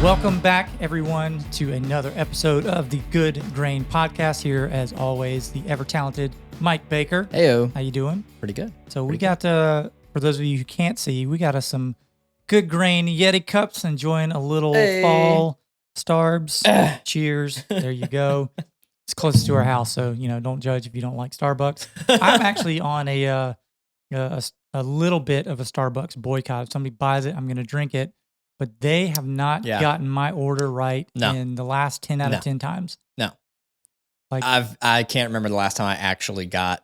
Welcome back, everyone, to another episode of the Good Grain Podcast. Here, as always, the ever-talented Mike Baker. Heyo. How you doing? Pretty good. So we got, for those of you who can't see, we got us some Good Grain Yeti cups, enjoying a little fall Starbs. Cheers. There you go. It's closest to our house, so, don't judge if you don't like Starbucks. I'm actually on a little bit of a Starbucks boycott. If somebody buys it, I'm going to drink it. But they have not gotten my order right in the last 10 out of 10 times. No. I can't remember the last time I actually got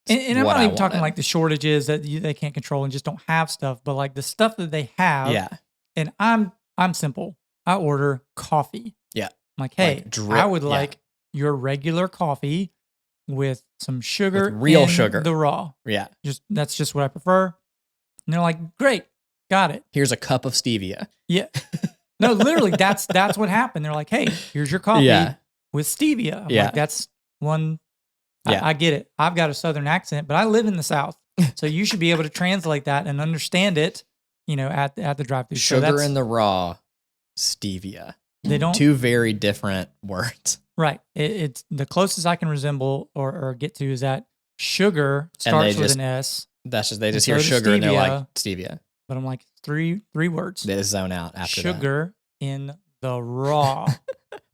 and I'm not even talking like the shortages that they can't control and just don't have stuff, but like the stuff that they have. Yeah. And I'm simple. I order coffee. Yeah. I'm like, hey, I would like your regular coffee with some sugar. With real sugar. The raw. Yeah. That's just what I prefer. And they're like, great. Got it. Here's a cup of stevia. Yeah. No, literally, that's what happened. They're like, hey, here's your coffee with stevia. I'm like, that's one. Yeah. I get it. I've got a Southern accent, but I live in the South. So you should be able to translate that and understand it, at the drive-thru. Sugar in the raw, stevia. They don't. Two very different words. Right. It's the closest I can resemble or get to is that sugar starts with an S. That's just, they just hear sugar and they're like, stevia. But I'm like, three words. They just zone out after sugar in the raw,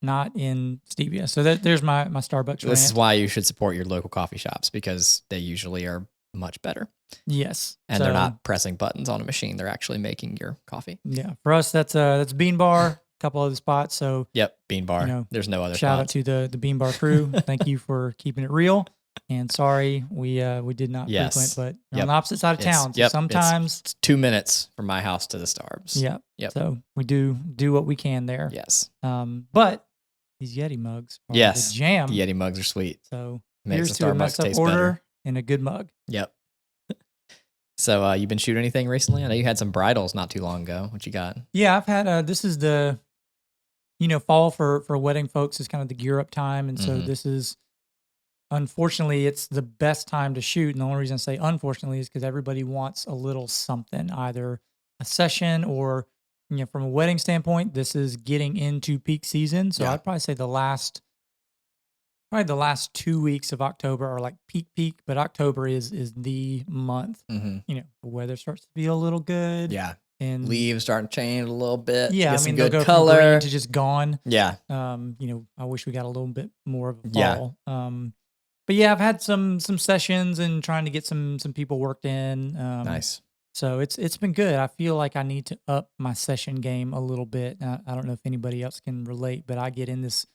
not in stevia. So there's my Starbucks rant. This is why you should support your local coffee shops, because they usually are much better. Yes. And they're not pressing buttons on a machine. They're actually making your coffee. Yeah. For us, that's Bean Bar, a couple other spots. So yep, Bean Bar. There's no other shout out to the Bean Bar crew. Thank you for keeping it real. And sorry, we did not frequent, but you're on the opposite side of town. So sometimes it's 2 minutes from my house to the Starbs. Yep. So we do what we can there. Yes. But these Yeti mugs are the jam. The Yeti mugs are sweet. So makes here's the to a Starbucks messed up taste order better. in a good mug. Yep. So you been shooting anything recently? I know you had some bridals not too long ago. What you got? Yeah, I've had this is the fall for wedding folks is kind of the gear up time, and so this is. Unfortunately, it's the best time to shoot. And the only reason I say unfortunately is because everybody wants a little something, either a session or, from a wedding standpoint, this is getting into peak season. So I'd probably say the last 2 weeks of October are like peak, but October is the month. The weather starts to feel a little good. Yeah. And leaves starting to change a little bit. Yeah, some they'll good go color from green to just gone. Yeah. I wish we got a little bit more of a fall. Yeah. But yeah, I've had some sessions and trying to get some people worked in. Nice. So it's been good. I feel like I need to up my session game a little bit. I don't know if anybody else can relate, but I get in this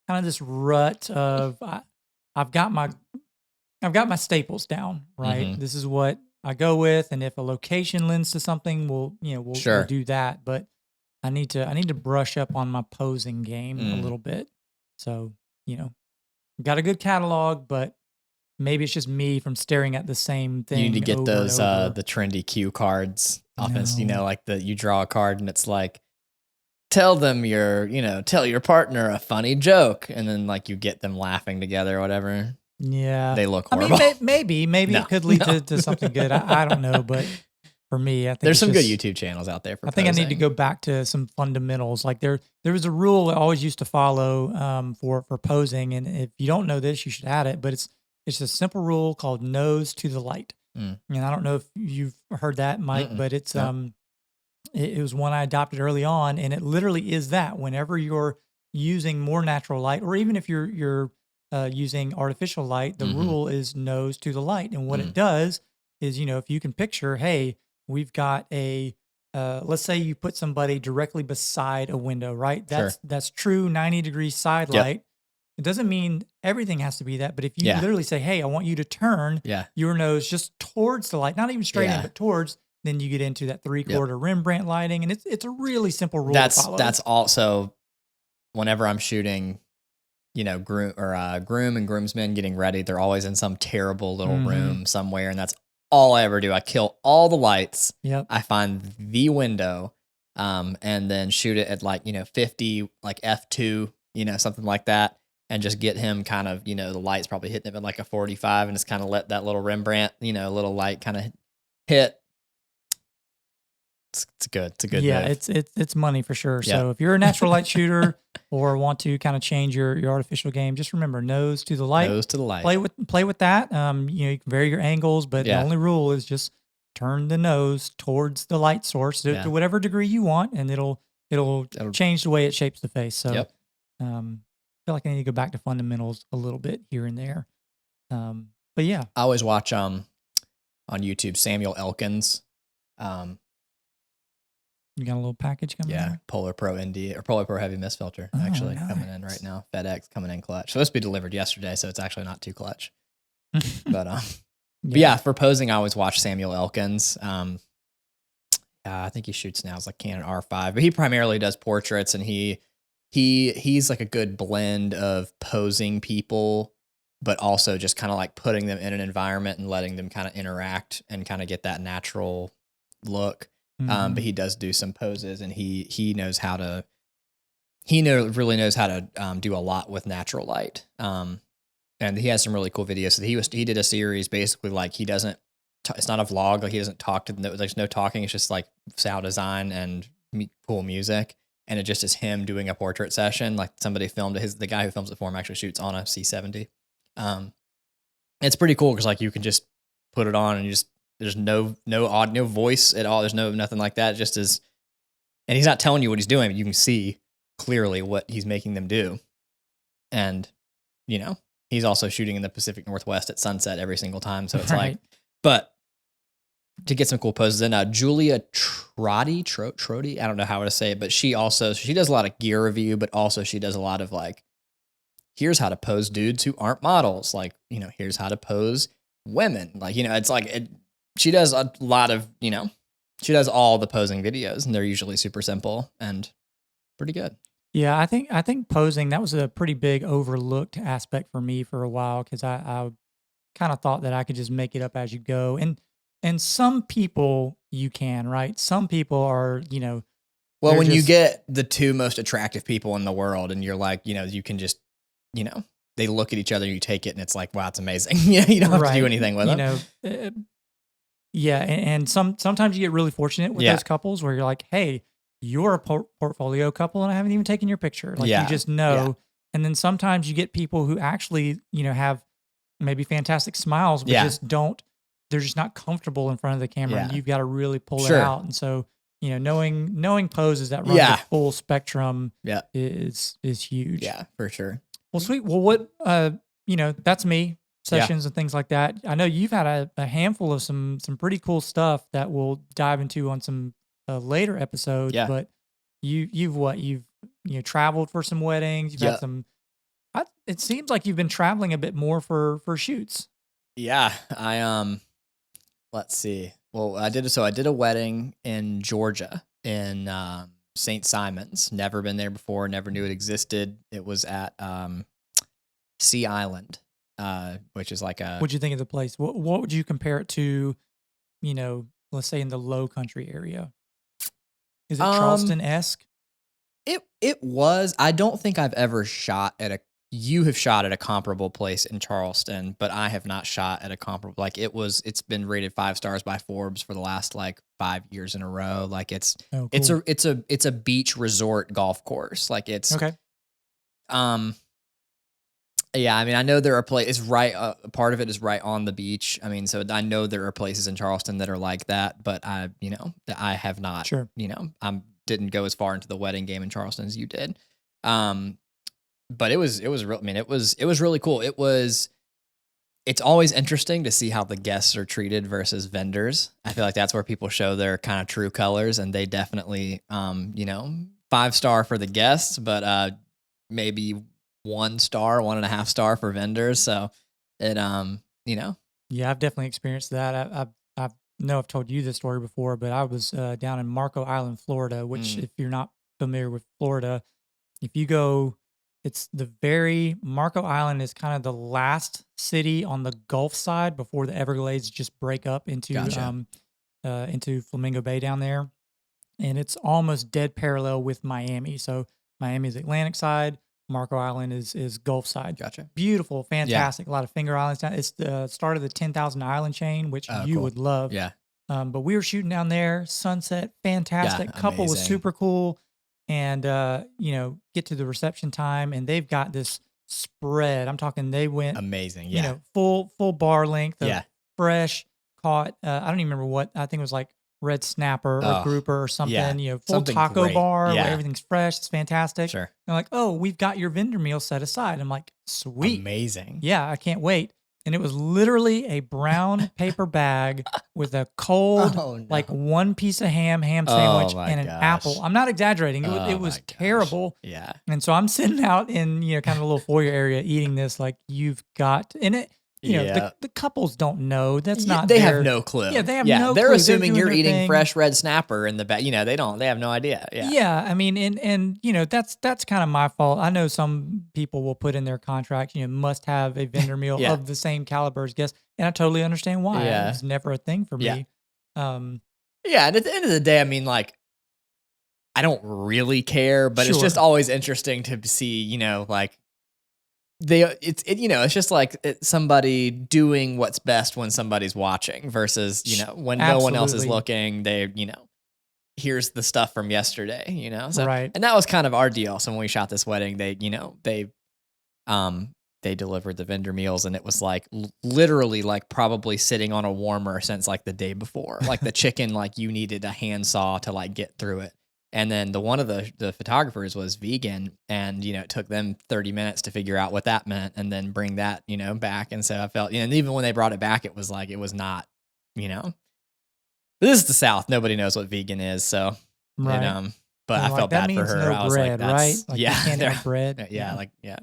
kind of this rut of I've got my staples down, right? This is what I go with, and if a location lends to something, we'll do that. But I need to brush up on my posing game a little bit. So got a good catalog, but maybe it's just me from staring at the same thing. You need to get those the trendy cue cards. Often, like you draw a card and it's like, tell your partner a funny joke, and then like you get them laughing together or whatever. Yeah, they look horrible. I mean, maybe it could lead to something good. I don't know, but for me, I think there's some good YouTube channels out there. I think I need to go back to some fundamentals. Like there was a rule I always used to follow for posing, and if you don't know this, you should add it. But it's a simple rule called nose to the light. And I don't know if you've heard that, Mike, but it's it was one I adopted early on, and it literally is that whenever you're using more natural light, or even if you're using artificial light, the rule is nose to the light. And what it does is, if you can picture, hey, we've got let's say you put somebody directly beside a window, right? That's true 90-degree side light. It doesn't mean everything has to be that, but if you literally say, hey, I want you to turn your nose just towards the light, not even straight in, but towards, then you get into that 3/4 Rembrandt lighting. And it's a really simple rule to follow. That's also whenever I'm shooting, groom and groomsmen getting ready, they're always in some terrible little room somewhere. And that's all I ever do. I kill all the lights. Yep. I find the window, and then shoot it at 50, like f2, something like that. And just get him kind of, the light's probably hitting him at like a 45, and just kind of let that little Rembrandt, little light kind of hit. It's good. It's a good Yeah, move. it's money for sure. Yeah. So if you're a natural light shooter or want to kind of change your artificial game, just remember nose to the light. Nose to the light. Play with that. You can vary your angles, but the Yeah. only rule is just turn the nose towards the light source to whatever degree you want, and it'll change the way it shapes the face. So Yep. I feel like I need to go back to fundamentals a little bit here and there. But yeah, I always watch on YouTube Samuel Elkins. you got a little package coming. Yeah, there? Polar Pro Indy or Polar Pro Heavy Mist Filter actually coming in right now. FedEx coming in clutch. Supposed to be delivered yesterday, so it's actually not too clutch. But yeah, for posing, I always watch Samuel Elkins. I think he shoots now. It's like Canon R5, but he primarily does portraits, and he's like a good blend of posing people, but also just kind of like putting them in an environment and letting them kind of interact and kind of get that natural look. But he does do some poses, and he knows how to really knows how to do a lot with natural light. And he has some really cool videos. So he did a series basically like he doesn't. It's not a vlog. Like he doesn't talk to. There's no talking. It's just like sound design and cool music. And it just is him doing a portrait session. Like somebody filmed it. The guy who films it for him actually shoots on a C70. It's pretty cool because like you can just put it on and you just there's no voice at all. There's nothing like that. It just is, and he's not telling you what he's doing, but you can see clearly what he's making them do. And he's also shooting in the Pacific Northwest at sunset every single time. So it's like, but to get some cool poses in, Julia Trotty, I don't know how to say it, but she does a lot of gear review, but also she does a lot of like, here's how to pose dudes who aren't models. Like, here's how to pose women. Like, it's like, she does a lot of, she does all the posing videos, and they're usually super simple and pretty good. Yeah, I think posing, that was a pretty big overlooked aspect for me for a while, because I kind of thought that I could just make it up as you go. And some people you can, right? Some people are, well, when you get the two most attractive people in the world and you're like, you can just, they look at each other, you take it, and it's like, wow, it's amazing. You don't have to do anything with them. Yeah, and sometimes you get really fortunate with those couples where you're like, hey, you're a portfolio couple, and I haven't even taken your picture. Like you just know. Yeah. And then sometimes you get people who actually, have maybe fantastic smiles, but just don't. They're just not comfortable in front of the camera, and you've got to really pull it out. And so, knowing poses that run the full spectrum, is huge. Yeah, for sure. Well, sweet. Well, what that's me. Sessions and things like that. I know you've had a handful of some pretty cool stuff that we'll dive into on some later episodes. Yeah. But you've traveled for some weddings. You've had some. It seems like you've been traveling a bit more for shoots. Yeah, let's see. Well, I did a wedding in Georgia in St. Simon's. Never been there before. Never knew it existed. It was at Sea Island. Which is like a. What'd you think of the place? What would you compare it to? Let's say in the Low Country area. Is it Charleston-esque? It was. I don't think I've ever shot at a. You have shot at a comparable place in Charleston, but I have not shot at a comparable. Like it's been rated 5 stars by Forbes for the last like 5 years in a row. Like it's a beach resort golf course. Like it's okay. Yeah, I mean, I know there are places right. Part of it is right on the beach. I mean, so I know there are places in Charleston that are like that, but I have not. Sure. I didn't go as far into the wedding game in Charleston as you did. But it was real. I mean, it was really cool. It's always interesting to see how the guests are treated versus vendors. I feel like that's where people show their kind of true colors, and they definitely, 5-star for the guests, but maybe 1 star, 1.5 star for vendors. So it, Yeah, I've definitely experienced that. I know I've told you this story before, but I was down in Marco Island, Florida, which if you're not familiar with Florida, if you go, it's Marco Island is kind of the last city on the Gulf side before the Everglades just break up into Flamingo Bay down there. And it's almost dead parallel with Miami. So Miami's Atlantic side. Marco Island is Gulf side. Gotcha. Beautiful, fantastic. A lot of finger islands down. It's the start of the 10,000 island chain, which you would love. Yeah. But we were shooting down there, sunset, Yeah, fantastic. Couple was amazing. super cool. And, get to the reception time and they've got this spread. I'm talking, they went, Amazing. Yeah. full bar length of Yeah. fresh caught. I don't even remember what, I think it was like red snapper or Oh, grouper or yeah. something, full Something taco great. bar where Yeah. everything's fresh. It's fantastic. Sure. They're like, oh, we've got your vendor meal set aside. I'm like, sweet. Amazing. Yeah, I can't wait. And it was literally a brown paper bag with a cold, Oh, like no. one piece of ham Oh sandwich, my and an apple. gosh. I'm not exaggerating. It Oh was my gosh. terrible. Yeah. And so I'm sitting out in, kind of a little foyer area eating this, like you've got, and it, Yeah. the couples don't know. That's not They have their, no clue. yeah, they have Yeah, no they're clue. They're assuming doing you're their eating thing. fresh red snapper in the back. They have no idea. Yeah. Yeah, I mean, and that's kind of my fault. I know some people will put in their contract, must have a vendor meal Yeah. of the same caliber as guests, and I totally understand why. It Yeah. was never a thing for Yeah. me. Um, Yeah, and at the end of the day, I mean, like, I don't really care, but it's just sure, always interesting to see, like it's just like somebody doing what's best when somebody's watching versus, when no one else is absolutely looking, here's the stuff from yesterday. So, right. and that was kind of our deal. So when we shot this wedding, um, they delivered the vendor meals and it was like literally like probably sitting on a warmer since like the day before. Like the chicken, like you needed a handsaw to like get through it. And then one of the photographers was vegan and, it took them 30 minutes to figure out what that meant and then bring that, back. And so I felt, and even when they brought it back, it was like, it was not, but this is the South. Nobody knows what vegan is. So, Right. but They're I like, felt that bad for means her. no I was like, bread, right? that's, Like you yeah, can't have bread. yeah, like, yeah.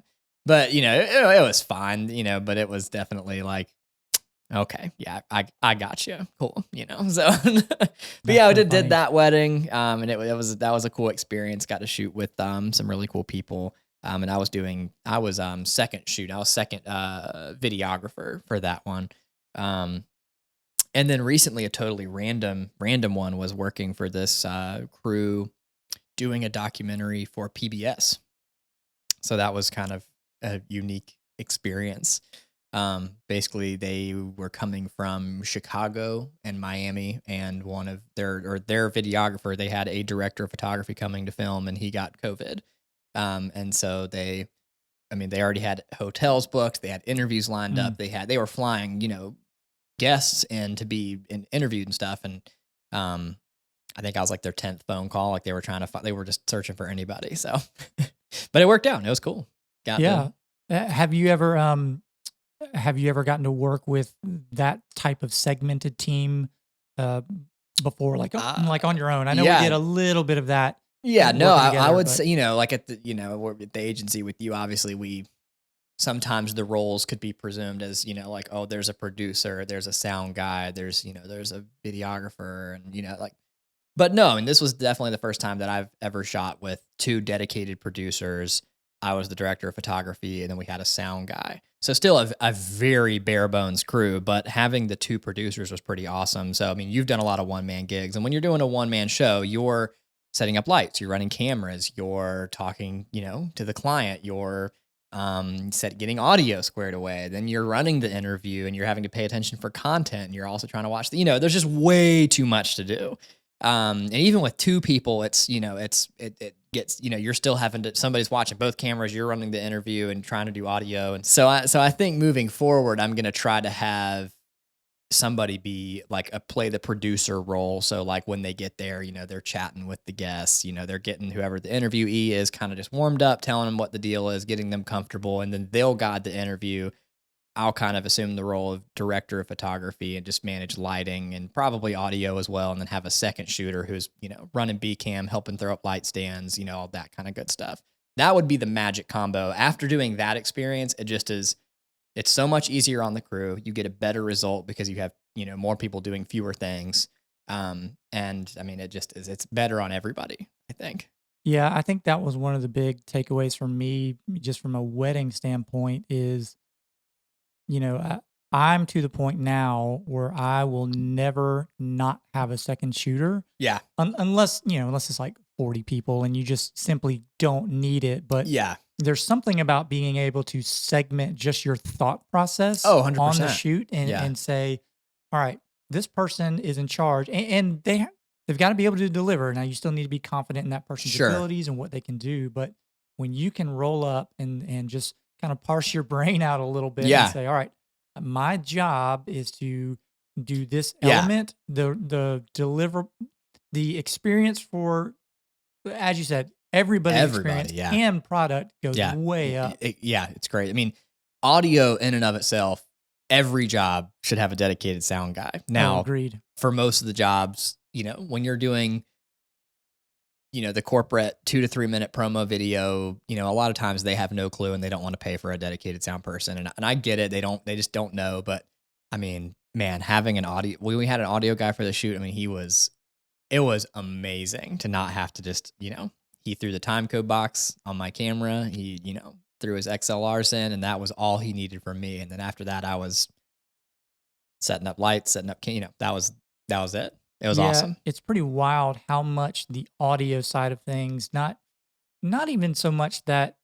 But, it was fine, but it was definitely like, okay, yeah, I got you. Cool, So, but That's yeah, I so did funny. that wedding, and that was a cool experience. Got to shoot with some really cool people, and I was second shoot. I was second videographer for that one, and then recently a totally random one was working for this crew doing a documentary for PBS. So that was kind of a unique experience. Basically, they were coming from Chicago and Miami, and one of their videographer, they had a director of photography coming to film, and he got COVID. And so they already had hotels booked, they had interviews lined Mm. up, they were flying, guests in to be interviewed and stuff, and I think I was like their 10th phone call, like they were they were just searching for anybody. So, but it worked out. It was cool. Yeah. Have you ever gotten to work with that type of segmented team uh, before, like on your own? I know we did Yeah. a little bit of that. Yeah, no, Working I together, would but say, like at the, we're at the agency with you, obviously sometimes the roles could be presumed as, like, oh, there's a producer, there's a sound guy, there's a videographer and, like, but no, and this was definitely the first time that I've ever shot with two dedicated producers. I was the director of photography and then we had a sound guy. So still a very bare bones crew, but having the two producers was pretty awesome. So, you've done a lot of one-man gigs, and when you're doing a one-man show, you're setting up lights, you're running cameras, you're talking, to the client, you're getting audio squared away. Then you're running the interview and you're having to pay attention for content. And you're also trying to watch there's just way too much to do. And even with two people, it's, it gets, you're still having to, somebody's watching both cameras, you're running the interview and trying to do audio. And so I think moving forward, I'm going to try to have somebody be like play the producer role. So like when they get there, they're chatting with the guests, they're getting whoever the interviewee is kind of just warmed up, telling them what the deal is, getting them comfortable, and then they'll guide the interview. I'll kind of assume the role of director of photography and just manage lighting and probably audio as well. And then have a second shooter who's, running B cam, helping throw up light stands, all that kind of good stuff. That would be the magic combo. After doing that experience, it's so much easier on the crew. You get a better result because you have, more people doing fewer things. And it's better on everybody, I think. yeah, I think that was one of the big takeaways for me, just from a wedding standpoint, is you know, I'm to the point now where I will never not have a second shooter Yeah. unless it's like 40 people and you just simply don't need it. But Yeah. there's something about being able to segment just your thought process Oh, on the 100%. shoot and, Yeah. and say, all right, this person is in charge, and they've got to be able to deliver. Now, you still need to be confident in that person's Sure. abilities and what they can do. But when you can roll up and just kind of parse your brain out a little bit and Yeah. say, all right, my job is to do this Yeah. element, the deliver the experience for, as you said, everybody's experience Everybody. Yeah. and product goes Yeah. way up. Yeah. It's great. I mean, audio in and of itself, every job should have a dedicated sound guy. Oh, Now, agreed. for most of the jobs, when you're doing, the corporate 2 to 3 minute promo video, a lot of times they have no clue and they don't want to pay for a dedicated sound person. And I get it. They just don't know. But I mean, man, having an audio, we had an audio guy for the shoot. I mean, it was amazing to not have to just, he threw the time code box on my camera. He, threw his XLRs in, and that was all he needed from me. And then after that, I was setting up lights, setting up, that was it. It was awesome. It's pretty wild how much the audio side of things, not even so much that,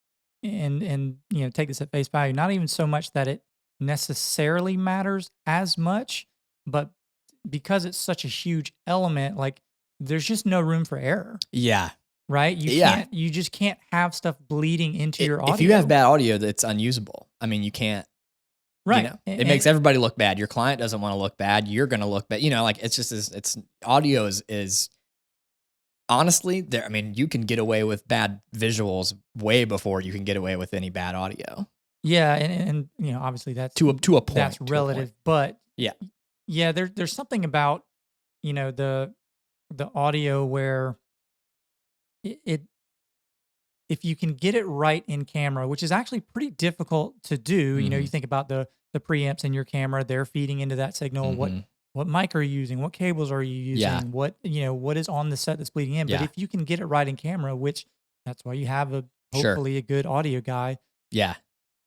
and take this at face value, not even so much that it necessarily matters as much, but because it's such a huge element, like there's just no room for error. Yeah. Right? You just can't have stuff bleeding into your audio. If you have bad audio, that's unusable. I mean, you can't. Right. It makes everybody look bad. Your client doesn't want to look bad. You're going to look bad. Like it's just, it's audio is honestly there. I mean, you can get away with bad visuals way before you can get away with any bad audio. Yeah. And obviously that's to a point. That's relative, but yeah. There's something about, the audio where it if you can get it right in camera, which is actually pretty difficult to do. You think about the preamps in your camera, they're feeding into that signal. What mic are you using? What cables are you using? Yeah. What is on the set that's bleeding in? Yeah. But if you can get it right in camera, which that's why you have hopefully a good audio guy. Yeah.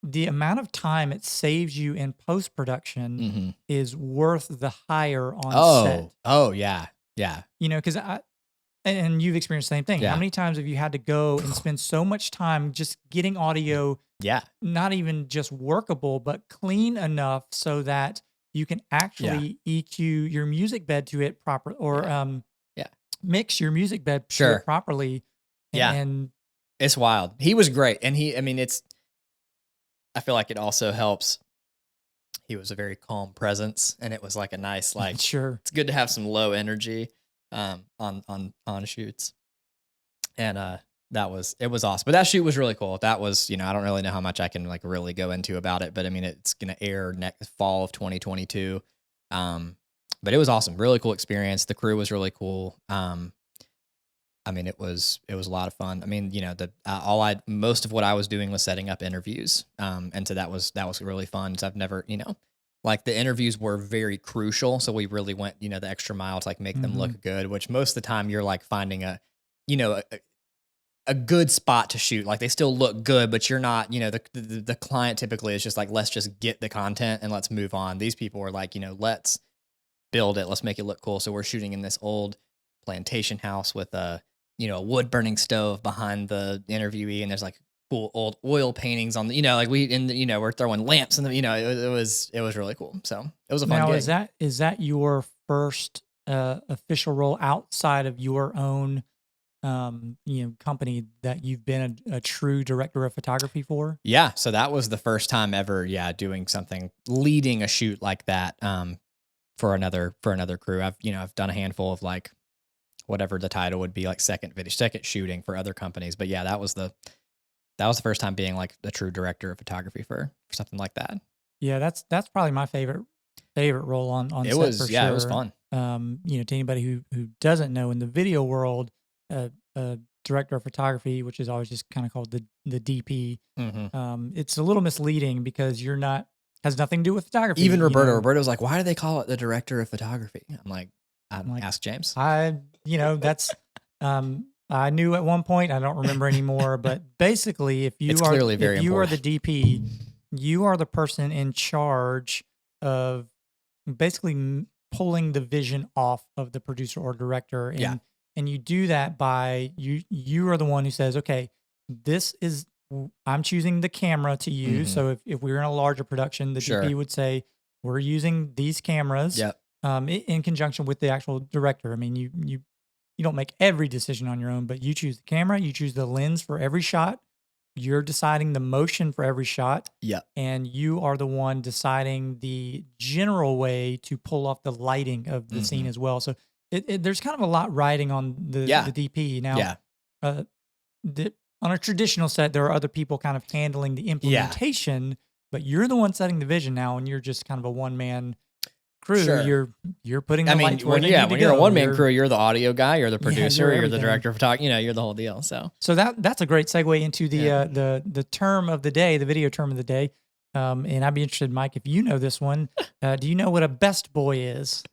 The amount of time it saves you in post production is worth the hire on set. Oh yeah. Yeah. Because and you've experienced the same thing. Yeah. How many times have you had to go and spend so much time just getting audio, not even just workable, but clean enough so that you can actually EQ your music bed to it proper, or mix your music bed to it properly. And it's wild. He was great. And I feel like it also helps. He was a very calm presence, and it was like a nice, it's good to have some low energy on shoots. And it was awesome. But that shoot was really cool. That was, I don't really know how much I can really go into about it, but I mean, it's going to air next fall of 2022. But it was awesome. Really cool experience. The crew was really cool. I mean, it was a lot of fun. I mean, most of what I was doing was setting up interviews. And so that was really fun. So I've never, the interviews were very crucial. So we really went, the extra mile to make them look good, which most of the time you're finding a good spot to shoot. They still look good, but you're not, the client typically is just let's just get the content and let's move on. These people are let's build it. Let's make it look cool. So we're shooting in this old plantation house with a wood burning stove behind the interviewee. And there's cool old oil paintings on the, we're throwing lamps in the, it was really cool. So it was a fun gig. Now, is that your first official role outside of your own, company that you've been a true director of photography for? Yeah. So that was the first time ever. Yeah. Doing something, leading a shoot like that, for another crew. I've done a handful of whatever the title would be, second shooting for other companies. But yeah, that was the first time being the true director of photography for something like that. Yeah, that's probably my favorite role on it set was for yeah sure. It was fun. To anybody who doesn't know, in the video world, a director of photography, which is always just kind of called the DP, it's a little misleading because has nothing to do with photography. Even Roberto's like, why do they call it the director of photography? I'm like, ask James. That's I knew at one point, I don't remember anymore, but basically if you are the DP, you are the person in charge of basically pulling the vision off of the producer or director. And you do that by you are the one who says, okay, I'm choosing the camera to use. So if we were in a larger production, the DP would say, we're using these cameras. in conjunction with the actual director. I mean, you don't make every decision on your own, but you choose the camera, you choose the lens for every shot. You're deciding the motion for every shot, Yeah. and you are the one deciding the general way to pull off the lighting of the scene as well. So there's kind of a lot riding on the DP. Now, uh, on a traditional set, there are other people kind of handling the implementation, but you're the one setting the vision now, and you're just kind of a one-man crew. Sure. You're putting the lights where they need to when go. you're a one-man crew, you're the audio guy, you're the producer, you're the everything. director of photography, you're the whole deal. So that's a great segue into the term of the day, the video term of the day. And I'd be interested, Mike, if you know this one. Do you know what a best boy is?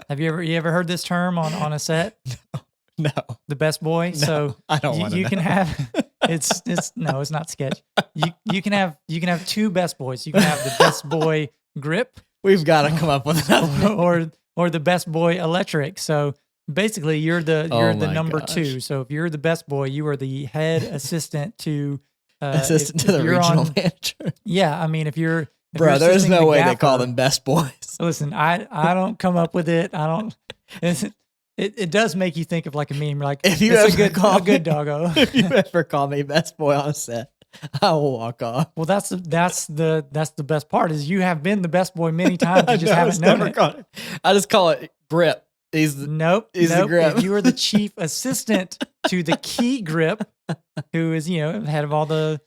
Have you ever heard this term on a set? No. The best boy. No, So I don't want to. You can have it's not sketch. You can have two best boys. You can have the best boy grip. We've got to come up with another. or the best boy electric. So basically, you're the number two. So if you're the best boy, you are the head assistant to assistant to the regional manager. Yeah, I mean, if you're there's no way they call them best boys. Listen, I don't come up with it. I don't. It does make you think of like a meme. You're like, if you ever a good doggo. If you ever call me best boy on set, I will walk off. Well, that's the best part is you have been the best boy many times. You just haven't known it. I just call it grip. He's the grip. If you are the chief assistant to the key grip, who is head of all the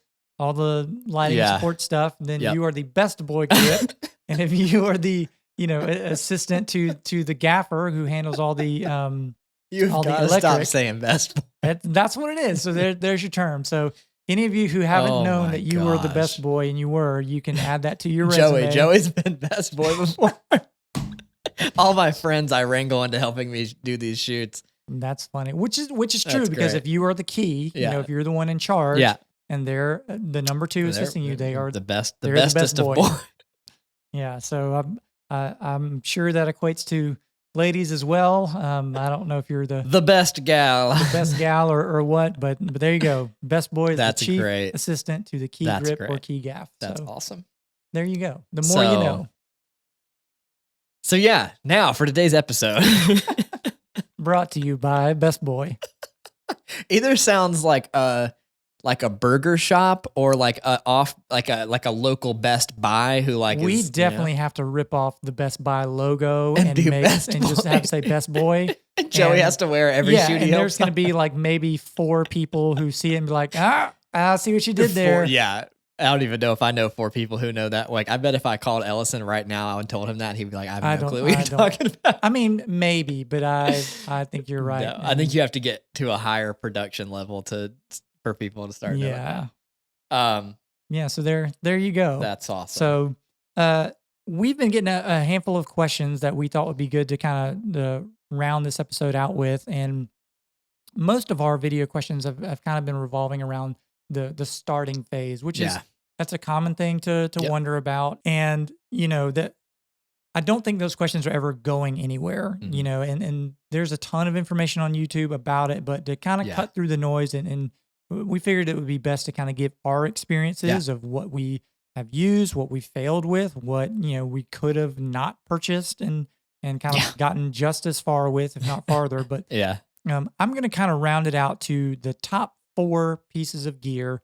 lighting support stuff, then you are the best boy grip. And if you are the assistant to the gaffer who handles all the you've got to stop saying best boy. That's what it is. So there's your term. So any of you who haven't known that you were the best boy, and you can add that to your resume. Joey's been best boy before. All my friends I wrangle into helping me do these shoots. That's funny. Which is true, because if you are the key, if you're the one in charge, and they're the number two assisting you, they are the bestest of boys. Yeah. So I'm sure that equates to ladies as well. I don't know if you're the best gal, or what, but there you go. Best boy is That's the chief great. assistant to the key grip or key gaff. That's awesome. There you go. The more you know. So now for today's episode. Brought to you by Best Boy. Either sounds like a burger shop or like a local Best Buy who we definitely have to rip off the Best Buy logo and just have to say Best Boy. And Joey has to wear every shoot. And there's going to be like maybe 4 people who see it and be like, I see what you did there. I don't even know if I know 4 people who know that. Like, I bet if I called Ellison right now and told him that, he'd be like, I have no clue what you're talking about. I mean, maybe, but I think you're right. No, I think you have to get to a higher production level for people to start doing that. So there you go. That's awesome. So we've been getting a handful of questions that we thought would be good to kind of round this episode out with. And most of our video questions have kind of been revolving around the starting phase, which that's a common thing to wonder about. And, that I don't think those questions are ever going anywhere, and there's a ton of information on YouTube about it, but to kind of cut through the noise and we figured it would be best to kind of give our experiences of what we have used, what we failed with, what, we could have not purchased and kind of gotten just as far with, if not farther. But I'm going to kind of round it out to the top 4 pieces of gear.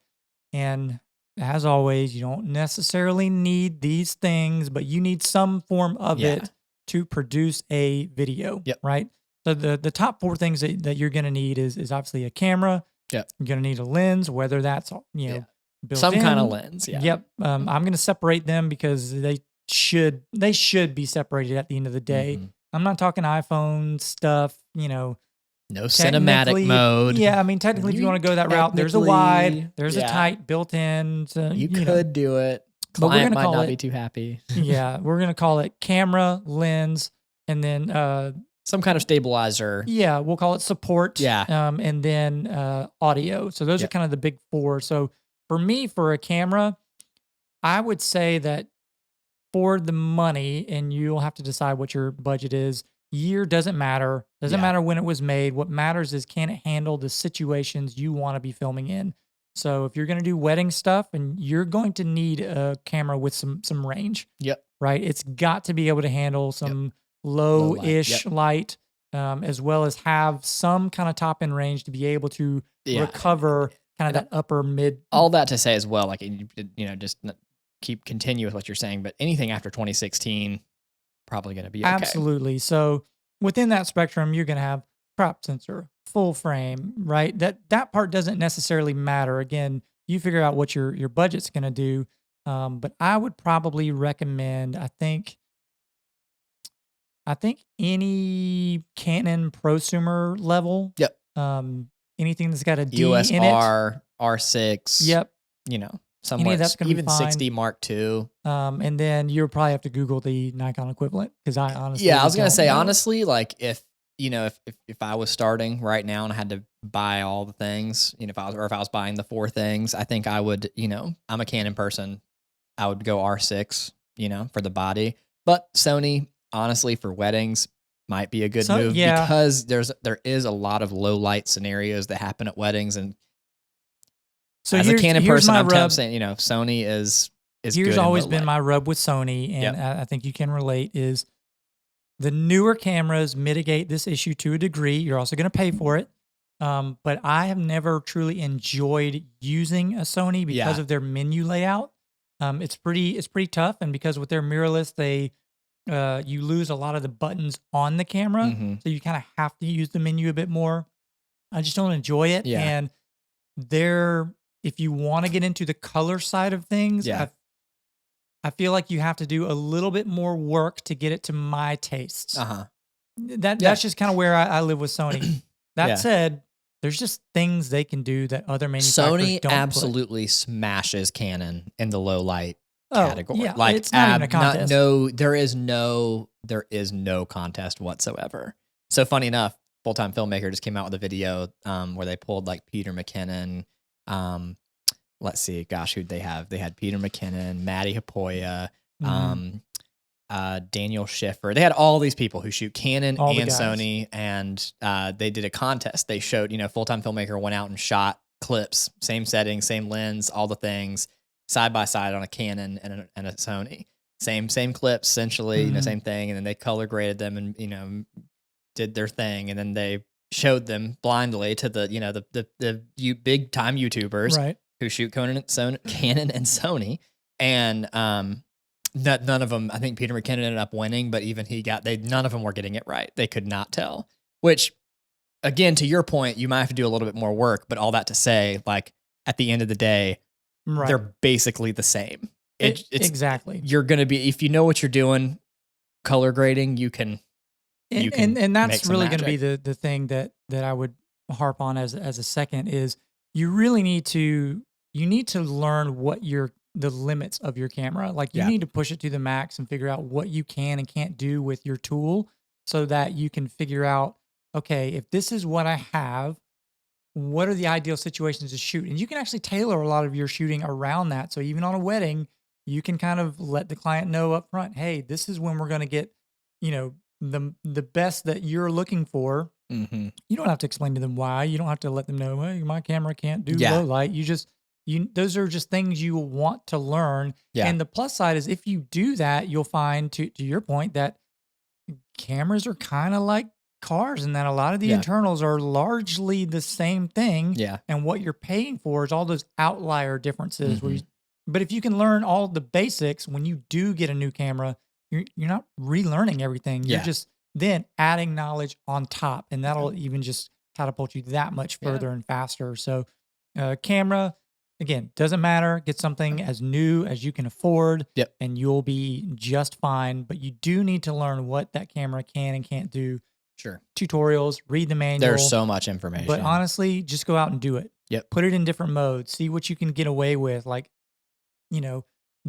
And as always, you don't necessarily need these things, but you need some form of it to produce a video, right? So the top 4 things that you're going to need is obviously a camera. You're going to need a lens, whether that's, built some in. kind of lens. I'm going to separate them because they should be separated at the end of the day. I'm not talking iPhone stuff, no cinematic mode. Yeah, I mean, technically, if you want to go that route, there's a wide, there's a tight built in. So, you could do it. Client might not be too happy. We're going to call it camera, lens, and then some kind of stabilizer. Yeah, we'll call it support. And then audio. So those are kind of the big 4. So for me, for a camera, I would say that for the money, and you'll have to decide what your budget is. Year doesn't matter. Doesn't matter when it was made. What matters is, can it handle the situations you want to be filming in? So if you're going to do wedding stuff, and you're going to need a camera with some range. Right? It's got to be able to handle some Low light. Yep. low-ish light, as well as have some kind of top end range to be able to Yeah. recover kind of And that upper mid. all that to say as well, like, just continue with what you're saying, but anything after 2016, probably going to be okay. Absolutely. So within that spectrum, you're going to have crop sensor, full frame, right? That part doesn't necessarily matter. Again, you figure out what your budget's going to do. But I would probably recommend. I think any Canon prosumer level. Yep. Anything that's got a D in it. USR, R6. Yep. Somewhere that's gonna be even fine. 60 Mark II. And then you'll probably have to Google the Nikon equivalent because I honestly, I was gonna say know. honestly, like if I was starting right now and I had to buy all the things, if I was buying the 4 things, I think I would, I'm a Canon person. I would go R6, for the body, but Sony, honestly, for weddings might be a good move because there is a lot of low light scenarios that happen at weddings. And so as a Canon person, I'm saying, Sony is here's good always been my rub with Sony, and I think you can relate, is the newer cameras mitigate this issue to a degree. You're also going to pay for it. But I have never truly enjoyed using a Sony because of their menu layout. It's pretty tough, and because with their mirrorless, you lose a lot of the buttons on the camera, so you kind of have to use the menu a bit more. I just don't enjoy it, and if you want to get into the color side of things, I feel like you have to do a little bit more work to get it to my tastes. That's just kind of where I live with Sony. That said, there's just things they can do that other manufacturers Sony don't absolutely smashes Canon in the low light category. Yeah, like it's not even a contest. There is no contest whatsoever. So funny enough, Full-Time Filmmaker just came out with a video where they pulled like Peter McKinnon. Let's see, gosh, who'd they have? They had Peter McKinnon, Matty Hapoya, Daniel Schiffer. They had all these people who shoot Canon and Sony, and they did a contest. They showed, Full-Time Filmmaker went out and shot clips, same setting, same lens, all the things, side by side on a Canon and a Sony. Same clips, essentially, same thing. And then they color graded them and, did their thing. And then they showed them blindly to the big time YouTubers who shoot Canon and Sony. And none of them, I think Peter McKinnon ended up winning, but even none of them were getting it right. They could not tell, which again, to your point, you might have to do a little bit more work, but all that to say, like at the end of the day, they're basically the same. It's exactly. You're going to be, if you know what you're doing, color grading, you can and that's really going to be the thing that I would harp on as a second is you really need to learn what the limits of your camera. Like you need to push it to the max and figure out what you can and can't do with your tool so that you can figure out, okay, if this is what I have, what are the ideal situations to shoot? And you can actually tailor a lot of your shooting around that. So even on a wedding, you can kind of let the client know up front, hey, this is when we're going to get, the best that you're looking for. You don't have to explain to them why. You don't have to let them know, hey, my camera can't do low light. Those are just things you want to learn. And the plus side is if you do that, you'll find to your point that cameras are kind of like cars and that a lot of the internals are largely the same thing. And what you're paying for is all those outlier differences. But if you can learn all the basics, when you do get a new camera, you're not relearning everything. You're just then adding knowledge on top, and that'll even just catapult you that much further and faster. So camera, again, doesn't matter. Get something as new as you can afford, and you'll be just fine. But you do need to learn what that camera can and can't do. Sure. Tutorials, read the manual. There's so much information. But honestly, just go out and do it. Put it in different modes. See what you can get away with. Like,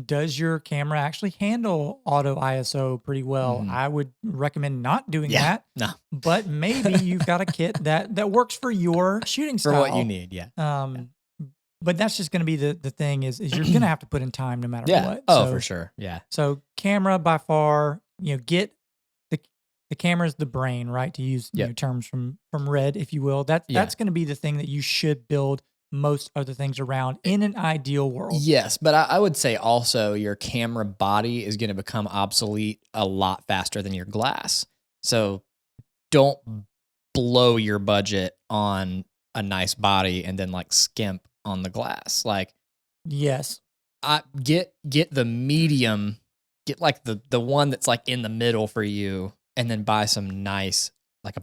does your camera actually handle auto ISO pretty well? I would recommend not doing that. No. But maybe you've got a kit that works for your shooting style. For what you need, But that's just going to be the thing is you're going to have to put in time no matter what. Oh, for sure. Yeah. So camera by far, get the camera's the brain, right? To use terms from Red, if you will. That's going to be the thing that you should build most other things around in an ideal world. Yes, but I would say also your camera body is going to become obsolete a lot faster than your glass. So don't blow your budget on a nice body and then like skimp on the glass. Like, Yes. get the medium, get like the one that's like in the middle for you, and then buy some nice,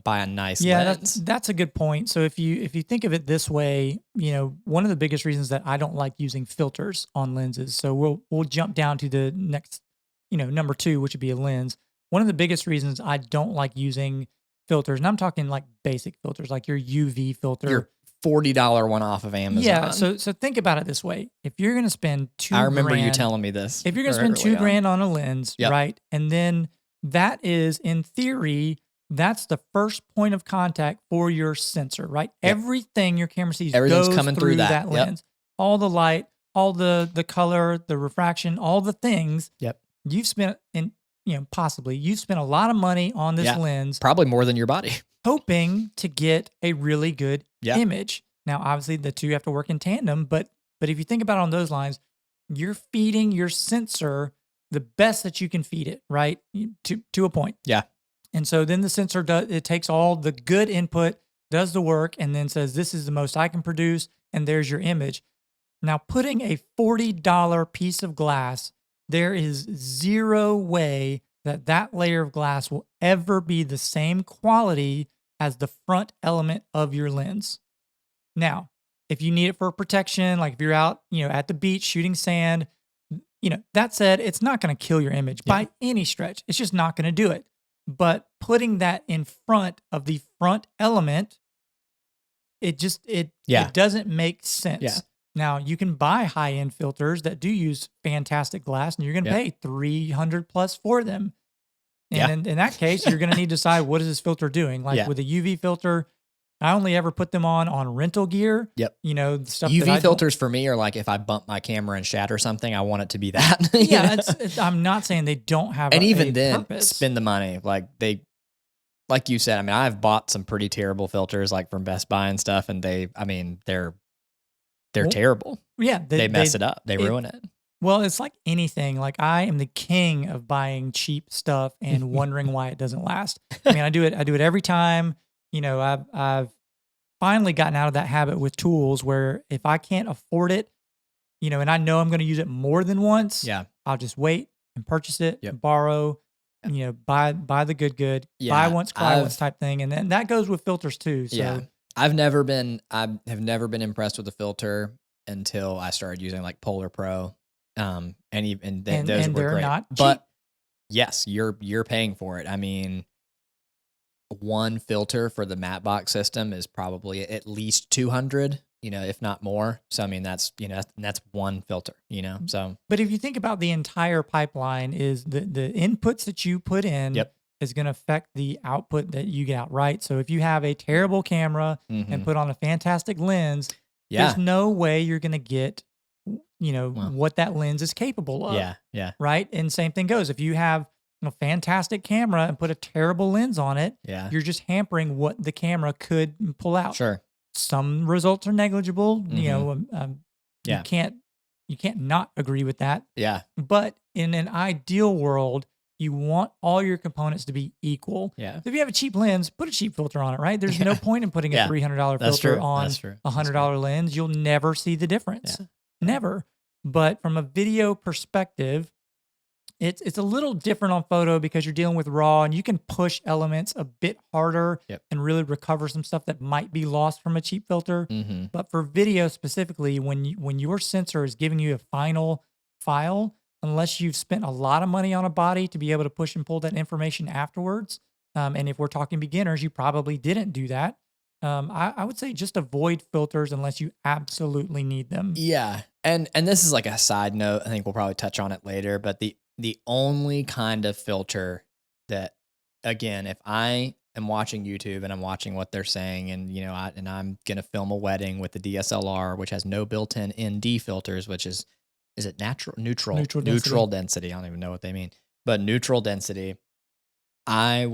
buy a nice Yeah, lens. that's a good point. So if you think of it this way, one of the biggest reasons that I don't like using filters on lenses. So we'll jump down to the next, number 2, which would be a lens. One of the biggest reasons I don't like using filters, and I'm talking like basic filters, like your UV filter. Your $40 one off of Amazon. Yeah. So think about it this way: if you're going to spend I remember you grand, telling me this. if you're going to spend early on. $2,000 on a lens, Yep. right, and then that is in theory, that's the first point of contact for your sensor, right? Yep. Everything your camera sees Everything's goes coming through that. Yep. lens. All the light, all the color, the refraction, all the things. Yep. You've spent possibly you've spent a lot of money on this lens, probably more than your body, hoping to get a really good image. Now, obviously, the two have to work in tandem, but if you think about it on those lines, you're feeding your sensor the best that you can feed it, right? To a point. Yeah. And so then the sensor takes all the good input, does the work, and then says, this is the most I can produce, and there's your image. Now, putting a $40 piece of glass, there is zero way that layer of glass will ever be the same quality as the front element of your lens. Now, if you need it for protection, like if you're out, at the beach shooting sand, that said, it's not going to kill your image by any stretch. It's just not going to do it. But putting that in front of the front element, it doesn't make sense. Yeah. Now, you can buy high-end filters that do use fantastic glass, and you're going to pay $300 plus for them. And in that case, you're going to need to decide, what is this filter doing? Like with a UV filter, I only ever put them on rental gear. Yep. Stuff UV filters for me are like, if I bump my camera and shatter something, I want it to be that. Yeah, I'm not saying they don't have and a even then, purpose. Spend the money. Like you said, I mean, I've bought some pretty terrible filters like from Best Buy and stuff, and they're terrible. Yeah. They mess it up. They ruin it. Well, it's like anything. Like, I am the king of buying cheap stuff and wondering why it doesn't last. I mean, I do it every time. I've finally gotten out of that habit with tools where if I can't afford it, and I know I'm going to use it more than once, I'll just wait and purchase it, and borrow, buy the good, buy once, cry once type thing. And then that goes with filters too. So I have never been impressed with a filter until I started using like Polar Pro. Those were great. Not cheap. But yes, you're paying for it. I mean, one filter for the matte box system is probably at least 200, if not more. So I mean, that's one filter, so. But if you think about the entire pipeline, is the inputs that you put in is going to affect the output that you get out, right? So if you have a terrible camera and put on a fantastic lens, there's no way you're going to get what that lens is capable of. Yeah. Right. And same thing goes. If you have a fantastic camera and put a terrible lens on it, you're just hampering what the camera could pull out. Sure. Some results are negligible. You can't not agree with that. Yeah. But in an ideal world, you want all your components to be equal. Yeah. So if you have a cheap lens, put a cheap filter on it, right? There's no point in putting a $300 filter on a $100 lens. You'll never see the difference. Never. But from a video perspective, it's a little different on photo because you're dealing with RAW and you can push elements a bit harder and really recover some stuff that might be lost from a cheap filter. But for video specifically, when your sensor is giving you a final file, unless you've spent a lot of money on a body to be able to push and pull that information afterwards, and if we're talking beginners, you probably didn't do that. I would say just avoid filters unless you absolutely need them. Yeah. And this is like a side note. I think we'll probably touch on it later, but the only kind of filter that, again, if I am watching YouTube and I'm watching what they're saying and, I'm going to film a wedding with the DSLR, which has no built-in ND filters, which is it neutral density? I don't even know what they mean, but neutral density. I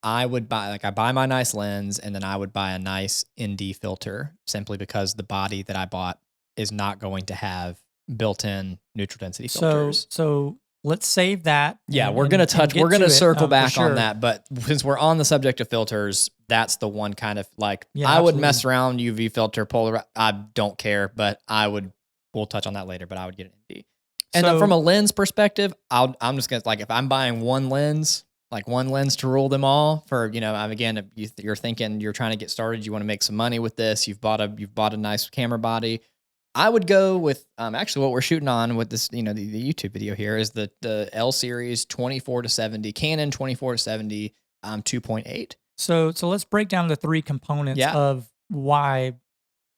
I would buy my nice lens, and then I would buy a nice ND filter simply because the body that I bought is not going to have built-in neutral density filters. So let's save that. Yeah, and, we're and, gonna and get we're gonna to it, circle for back on sure. that. But since we're on the subject of filters, that's the one kind of like Yeah, I would absolutely. mess around UV filter, polar. I don't care, but I would. We'll touch on that later. But I would get an ND. And then from a lens perspective, I'm just gonna like if I'm buying one lens, like one lens to rule them all. For again, if you're thinking you're trying to get started, you want to make some money with this. You've bought a nice camera body. I would go with actually what we're shooting on with this, the YouTube video here is the L series 24-70 Canon 24-70 2.8. So let's break down the three components of why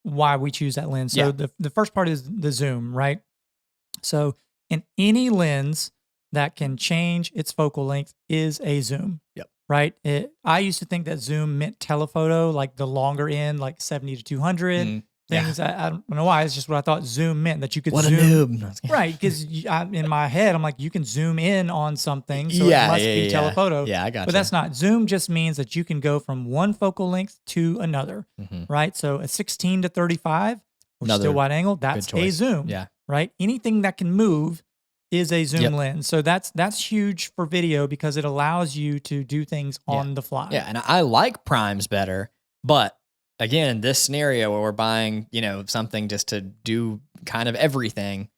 we choose that lens. So the first part is the zoom, right? So in any lens that can change its focal length is a zoom. Yep. Right. I used to think that zoom meant telephoto, like the longer end, like 70 to 200 things. I don't know why. It's just what I thought zoom meant, that you could zoom. What a noob. Right. Because in my head, I'm like, you can zoom in on something. So it must be telephoto. Yeah, I got But that's not. Zoom just means that you can go from one focal length to another. Right. So a 16 to 35, which is still wide angle, that's a zoom. Yeah. Right. Anything that can move is a zoom lens. So that's huge for video because it allows you to do things on the fly. Yeah, and I like primes better, but again, in this scenario where we're buying, something just to do kind of everything,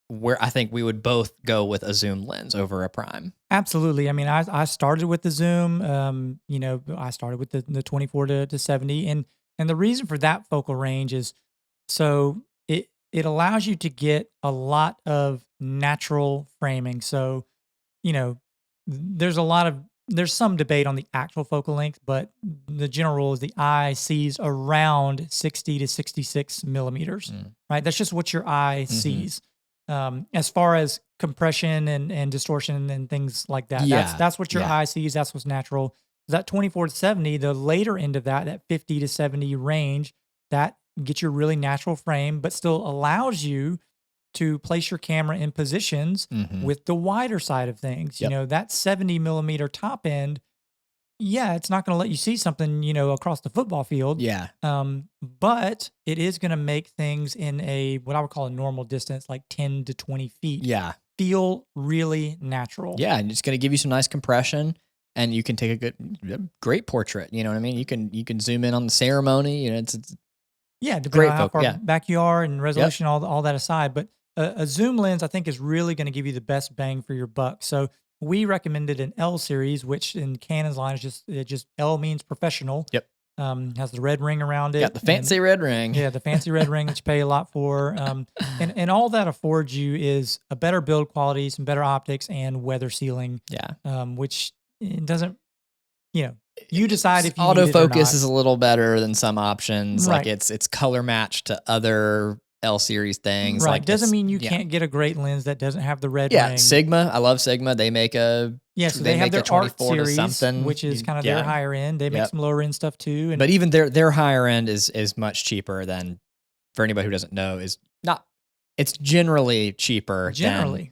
where I think we would both go with a zoom lens over a prime. Absolutely. I mean, I started with the zoom. I started with the 24 to 70, and the reason for that focal range is so it allows you to get a lot of natural framing. So, there's some debate on the actual focal length, but the general rule is the eye sees around 60 to 66 millimeters, right? That's just what your eye sees. As far as compression and distortion and things like that, that's what your eye sees. That's what's natural. That 24 to 70, the later end of that 50 to 70 range, that gets you a really natural frame, but still allows you to place your camera in positions with the wider side of things. That 70 millimeter top end, it's not going to let you see something, across the football field. Yeah. But it is going to make things in what I would call a normal distance, like 10 to 20 feet, feel really natural. Yeah. And it's going to give you some nice compression. And you can take a great portrait. You know what I mean? You can zoom in on the ceremony. It's depending on how far back you are and resolution, all that aside. But a zoom lens, I think, is really going to give you the best bang for your buck. So we recommended an L series, which in Canon's line is just L means professional. Yep. Has the red ring around it. Got the fancy red ring. Yeah, the fancy red ring that you pay a lot for. And all that affords you is a better build quality, some better optics, and weather sealing. Yeah. Which it doesn't, you decide if you autofocus is a little better than some options. Right. Like it's color matched to other L series things. Right. Like doesn't mean you can't get a great lens that doesn't have the red ring. Sigma. I love Sigma. They make so they have their art series, something, which is kind of their higher end. They make some lower end stuff too. But even their higher end is much cheaper than, for anybody who doesn't know, is not. It's generally cheaper.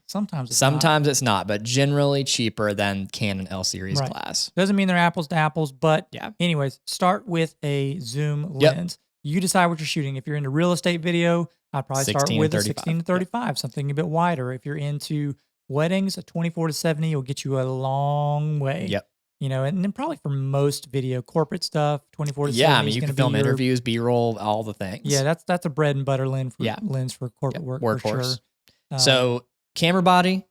Sometimes it's not, but generally cheaper than Canon L series class. Doesn't mean they're apples to apples, but anyways, start with a zoom lens. You decide what you're shooting. If you're into real estate video, I'd probably start with a 16 to 35, something a bit wider. If you're into weddings, a 24 to 70 will get you a long way. Yep. And then probably for most video, corporate stuff, 24 to 70. Yeah, I mean, you can film interviews, B-roll, all the things. Yeah, that's a bread and butter lens for corporate work, for workhorse. sure. So camera body,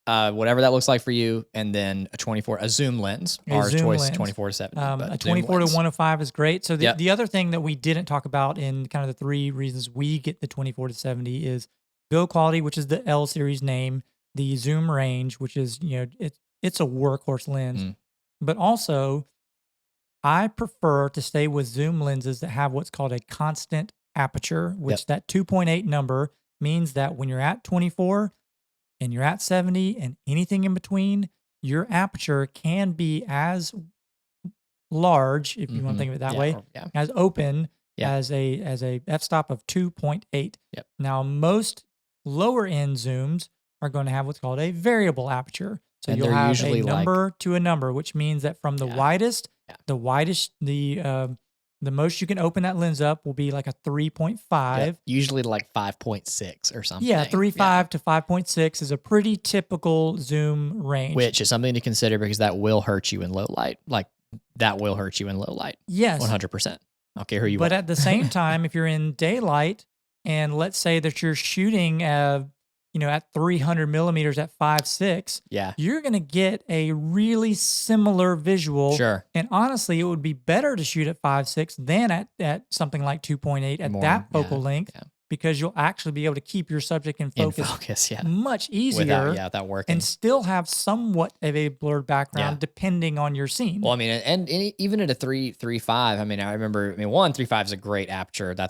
whatever that looks like for you, and then a zoom lens. Our choice is 24 to 70. A 24 to 105 is great. So the other thing that we didn't talk about in kind of the three reasons we get the 24 to 70 is build quality, which is the L series name, the zoom range, which is, it's a workhorse lens. But also, I prefer to stay with zoom lenses that have what's called a constant aperture, which that 2.8 number means that when you're at 24 and you're at 70 and anything in between, your aperture can be as large, if you want to think of it that way, as open as a f-stop of 2.8. Yep. Now, most lower end zooms are going to have what's called a variable aperture. So And you'll they're have a usually like, number to a number, which means that from the yeah, widest, yeah, the most you can open that lens up will be like a yep. 3.5. Usually like 5.6 or Yeah, something. Yeah. 3.5 to 5.6 is a pretty typical zoom range. Which is something to consider because that will hurt you in low light. Like that will hurt you in low light. Yes, 100%. I don't care who you but are. at the same time, if you're in daylight and let's say that you're shooting, at 300 millimeters at 5.6, Yeah. you're going to get a really similar visual. Sure. And honestly, it would be better to shoot at 5.6 than at something like 2.8 at More. that focal Yeah. length, Yeah. because you'll actually be able to keep your subject in In focus focus. Yeah. much easier Without working. and still have somewhat of a blurred background Yeah. depending on your scene. Well, I mean, and even at a 3.5, I mean, I remember, 1.35 is a great aperture. I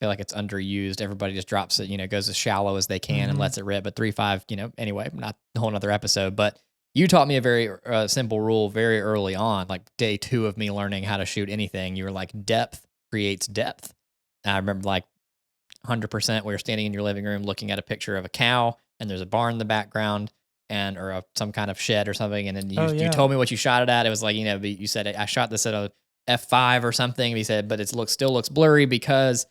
feel like it's underused. Everybody just drops it, goes as shallow as they can and Mhm. lets it rip. But 3.5, anyway, not a whole nother episode. But you taught me a very simple rule very early on, like day 2 of me learning how to shoot anything. You were like, depth creates depth. And I remember like 100%, we were standing in your living room looking at a picture of a cow and there's a barn in the background or some kind of shed or something. And then Oh, you yeah. told me what you shot it at. It was like, you said, I shot this at a F5 or something. And he said, but it still looks blurry because,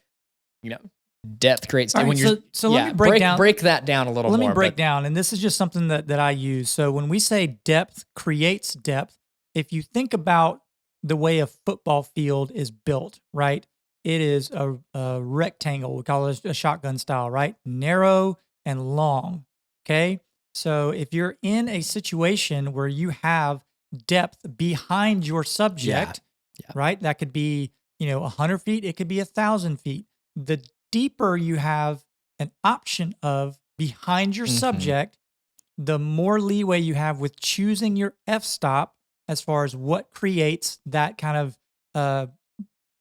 depth creates All right, when you're, so let me break down. break that down a little Let more. me break down, and this is just something that I use. So when we say depth creates depth, if you think about the way a football field is built, right? It is a rectangle. We call it a shotgun style, right? Narrow and long. Okay. So if you're in a situation where you have depth behind your subject, Yeah. right? That could be, 100 feet. It could be 1,000 feet. The deeper you have an option of behind your Mhm. subject, the more leeway you have with choosing your f-stop as far as what creates that kind of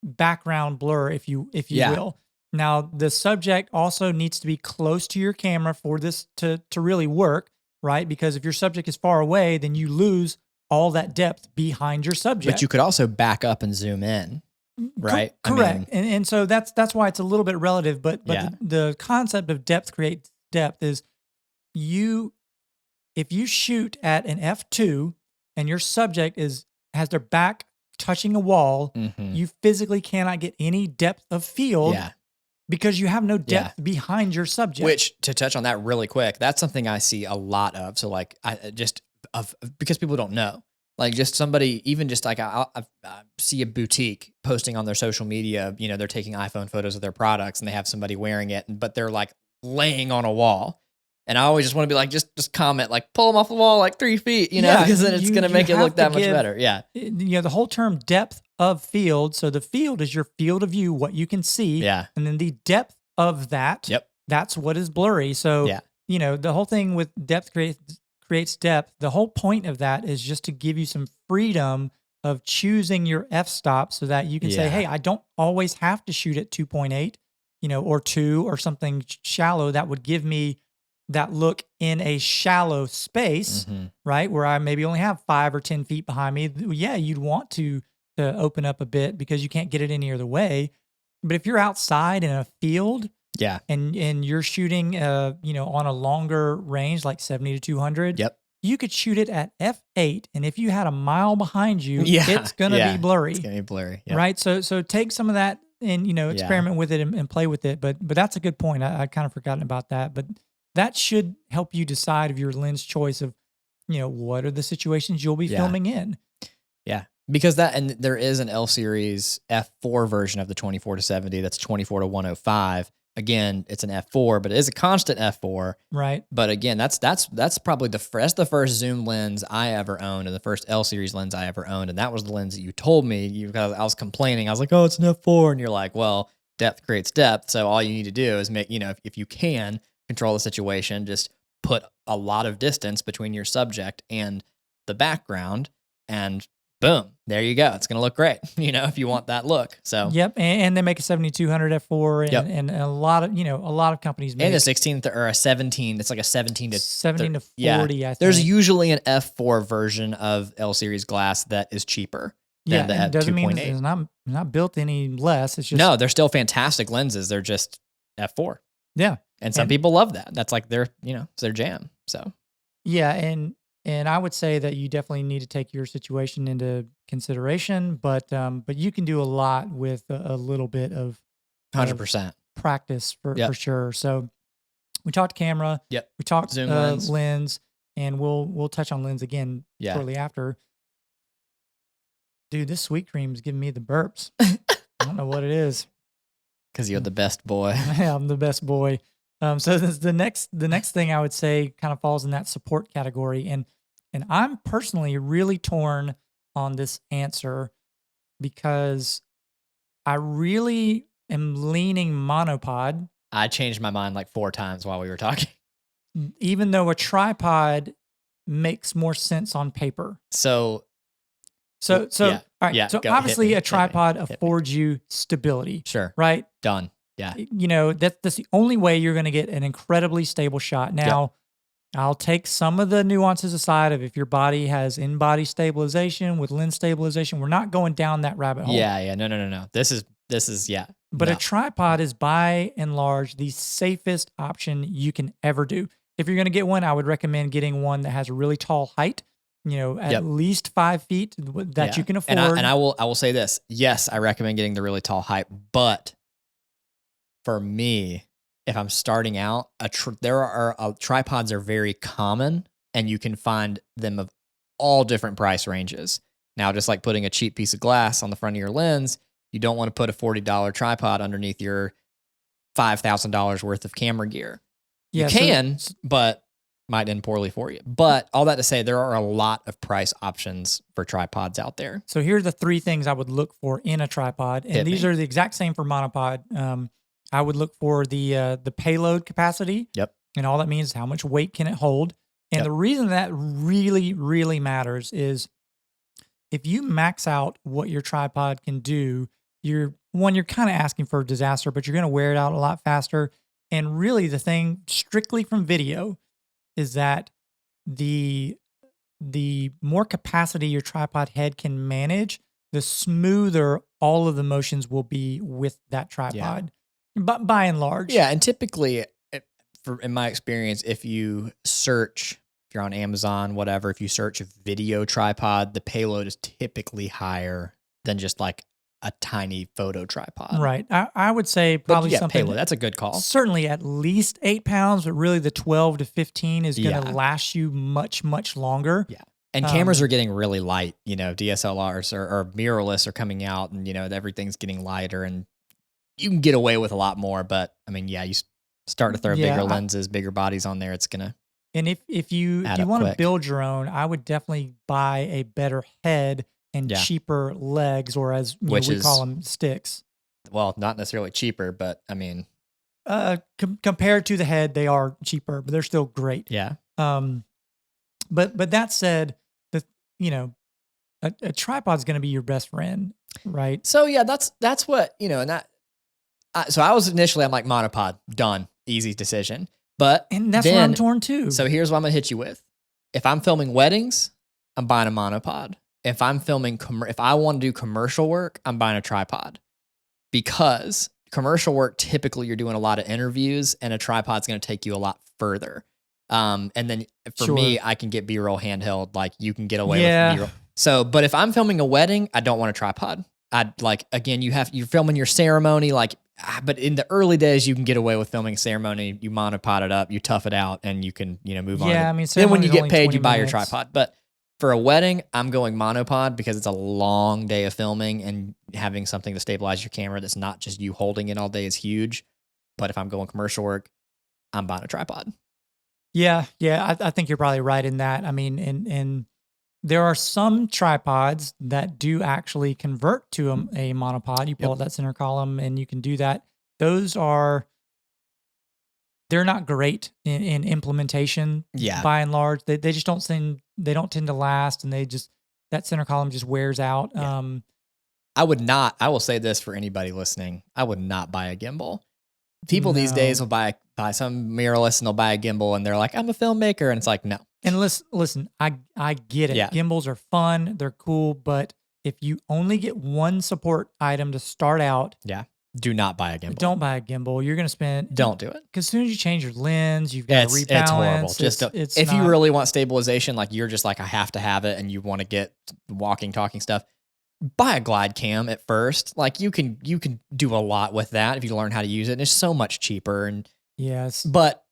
background blur, if you Yeah. will. Now, the subject also needs to be close to your camera for this to really work, right? Because if your subject is far away, then you lose all that depth behind your subject. But you could also back up and zoom in, right? Correct. And so that's why it's a little bit relative, but Yeah. the concept of depth creates depth is if you shoot at an f2 and your subject has their back touching a wall, Mhm. you physically cannot get any depth of field Yeah. because you have no depth behind your subject. Which, to touch on that really quick, that's something I see a lot of. So like, because people don't know, like just somebody, even just like I see a boutique posting on their social media, they're taking iPhone photos of their products and they have somebody wearing it, but they're like laying on a wall. And I always just want to be like, just comment, like pull them off the wall like 3 feet, because then it's going to make it look that much better. Yeah. The whole term depth of field. So the field is your field of view, what you can see. Yeah. And then the depth of that, Yep. that's what is blurry. So, Yeah. The whole thing with depth creates depth. The whole point of that is just to give you some freedom of choosing your f-stop so that you can say, Yeah. hey, I don't always have to shoot at 2.8, or 2 or something shallow that would give me that look in a shallow space, Mhm. right? Where I maybe only have 5 or 10 feet behind me. Yeah, you'd want to open up a bit because you can't get it any other way. But if you're outside in a field, Yeah. and you're shooting, on a longer range, like 70 to 200, Yep. you could shoot it at f8, and if you had a mile behind you, Yeah. it's gonna be blurry, It's going to be blurry. Yep. right? So take some of that and experiment with it and play with it. But that's a good point. I kind of forgotten about that, but that should help you decide of your lens choice of, what are the situations you'll be filming in. Yeah. Because and there is an L series F4 version of the 24 to 70 that's 24 to 105. Again, it's an F4, but it is a constant F4. Right. But again, that's probably the first zoom lens I ever owned and the first L series lens I ever owned. And that was the lens that you told me, because I was complaining. I was like, oh, it's an F4. And you're like, well, depth creates depth. So all you need to do is make, if you can control the situation, just put a lot of distance between your subject and the background, and boom, there you go. It's going to look great, if you want that look. So Yep, and they make a 7200 f4, and, Yep. and a lot of companies make and a 16 or a 17. It's like a 17 to 17 to 40. Yeah. I think There's usually an F4 version of L series glass that is cheaper than the and it doesn't mean 2.8. it's not built any less. It's just No, they're still fantastic lenses. They're just F4. yeah, And some people love that. That's like it's their jam. So yeah, and And I would say that you definitely need to take your situation into consideration, but you can do a lot with a little bit of 100%. practice for Yep. sure. So we talked camera, Yep. we talked Zoom lens. lens, and we'll touch on lens again Yeah. shortly after. Dude, this sweet cream is giving me the burps. I don't know what it is. Because you're the best boy. Yeah, I'm the best boy. So the next thing I would say kind of falls in that support category, and I'm personally really torn on this answer because I really am leaning monopod, I changed my mind like 4 times while we were talking. even though a tripod makes more sense on paper. So So yeah, all right. yeah, So go, hit obviously me, a hit me, tripod hit me. affords you stability, Sure. right? Done. Yeah. You know, that's the only way you're going to get an incredibly stable shot. Now, I'll take some of the nuances aside of if your body has in-body stabilization with lens stabilization. We're not going down that rabbit hole. Yeah. No. This is yeah. But a No. tripod is by and large the safest option you can ever do. If you're going to get one, I would recommend getting one that has a really tall height, you know, at least 5 feet that Yeah. you can afford. And I will say this. Yes, I recommend getting the really tall height, but for me, if I'm starting out, tripods are very common, and you can find them of all different price ranges. Now, just like putting a cheap piece of glass on the front of your lens, you don't want to put a $40 tripod underneath your $5,000 worth of camera gear. Yeah, You can, but might end poorly for you. But all that to say, there are a lot of price options for tripods out there. So here are the 3 things I would look for in a tripod, and these are the exact same for monopod. I would look for the payload capacity. Yep. And all that means is how much weight can it hold. And the reason that really, really matters is if you max out what your tripod can do, you're kind of asking for a disaster, but you're going to wear it out a lot faster. And really the thing strictly from video is that the more capacity your tripod head can manage, the smoother all of the motions will be with that tripod. But by and large. Yeah, and typically, in my experience, if you're on Amazon, whatever, if you search a video tripod, the payload is typically higher than just like a tiny photo tripod. Right. I would say probably something. Payload, that's a good call. Certainly at least 8 pounds, but really the 12 to 15 is going to last you much, much longer. Yeah. And cameras are getting really light. You know, DSLRs or mirrorless are coming out, and, you know, everything's getting lighter, and you can get away with a lot more. But I mean, yeah, you start to throw bigger lenses, bigger bodies on there, it's going to. And if you want to build your own, I would definitely buy a better head and cheaper legs, or as we call them, sticks. Well, not necessarily cheaper, but I mean, compared to the head, they are cheaper, but they're still great. Yeah. But that said, a tripod's going to be your best friend, right? So yeah, that's what, you know, and that. So I was initially, I'm like monopod, done, easy decision. And that's where I'm torn too. So here's what I'm gonna hit you with. If I'm filming weddings, I'm buying a monopod. If I'm filming, if I want to do commercial work, I'm buying a tripod, because commercial work, typically you're doing a lot of interviews, and a tripod's going to take you a lot further. And then for me, I can get B-roll handheld, like you can get away with B-roll. So, but if I'm filming a wedding, I don't want a tripod. I'd like, again, you're filming your ceremony, like, but in the early days, you can get away with filming a ceremony. You monopod it up, you tough it out, and you can, you know, move on. Yeah, I mean, then when you get paid, you buy your minutes. tripod. But for a wedding, I'm going monopod because it's a long day of filming, and having something to stabilize your camera that's not just you holding it all day is huge. But if I'm going commercial work, I'm buying a tripod. Yeah, I think you're probably right in that. I mean, and there are some tripods that do actually convert to a monopod. You pull out that center column and you can do that. They're not great in implementation. Yeah. By and large, they just don't tend to last, and that center column just wears out. Yeah. I will say this for anybody listening. I would not buy a gimbal. People these days will buy some mirrorless, and they'll buy a gimbal, and they're like, I'm a filmmaker. And it's like, no. And listen, I get it. Yeah. Gimbals are fun. They're cool. But if you only get one support item to start out, Do not buy a gimbal. Don't buy a gimbal. You're going to spend, Don't do it. because as soon as you change your lens, you've got to It's horrible. rebalance. Just It's if you not, really want stabilization, like you're just like, I have to have it, and you want to get walking, talking stuff, buy a glide cam at first. Like you can do a lot with that if you learn how to use it. And it's so much cheaper. yes. But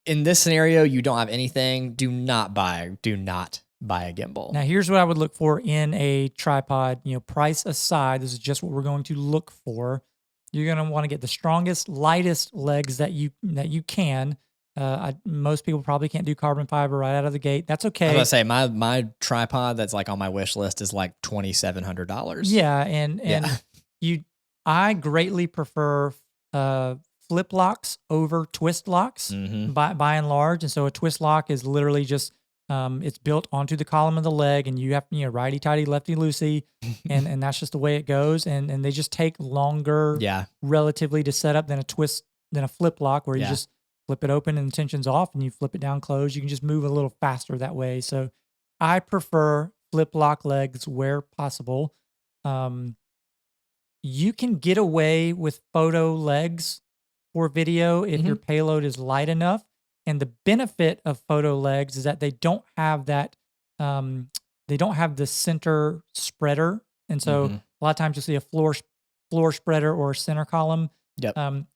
in this scenario, you don't have anything. Do not buy a gimbal. Now, here's what I would look for in a tripod. Price aside, this is just what we're going to look for. You're going to want to get the strongest, lightest legs that you can. Most people probably can't do carbon fiber right out of the gate. That's okay. I was gonna say my tripod that's like on my wish list is like $2,700. Yeah, and I greatly prefer flip locks over twist locks by and large. And so a twist lock is literally just it's built onto the column of the leg, and you have righty tighty, lefty loosey, and that's just the way it goes. And they just take longer, relatively to set up than a flip lock where you just flip it open and the tension's off, and you flip it down closed. You can just move a little faster that way. So I prefer flip lock legs where possible. You can get away with photo legs for video if your payload is light enough. And the benefit of photo legs is that they don't have that, they don't have the center spreader. And so a lot of times you'll see a floor spreader or a center column.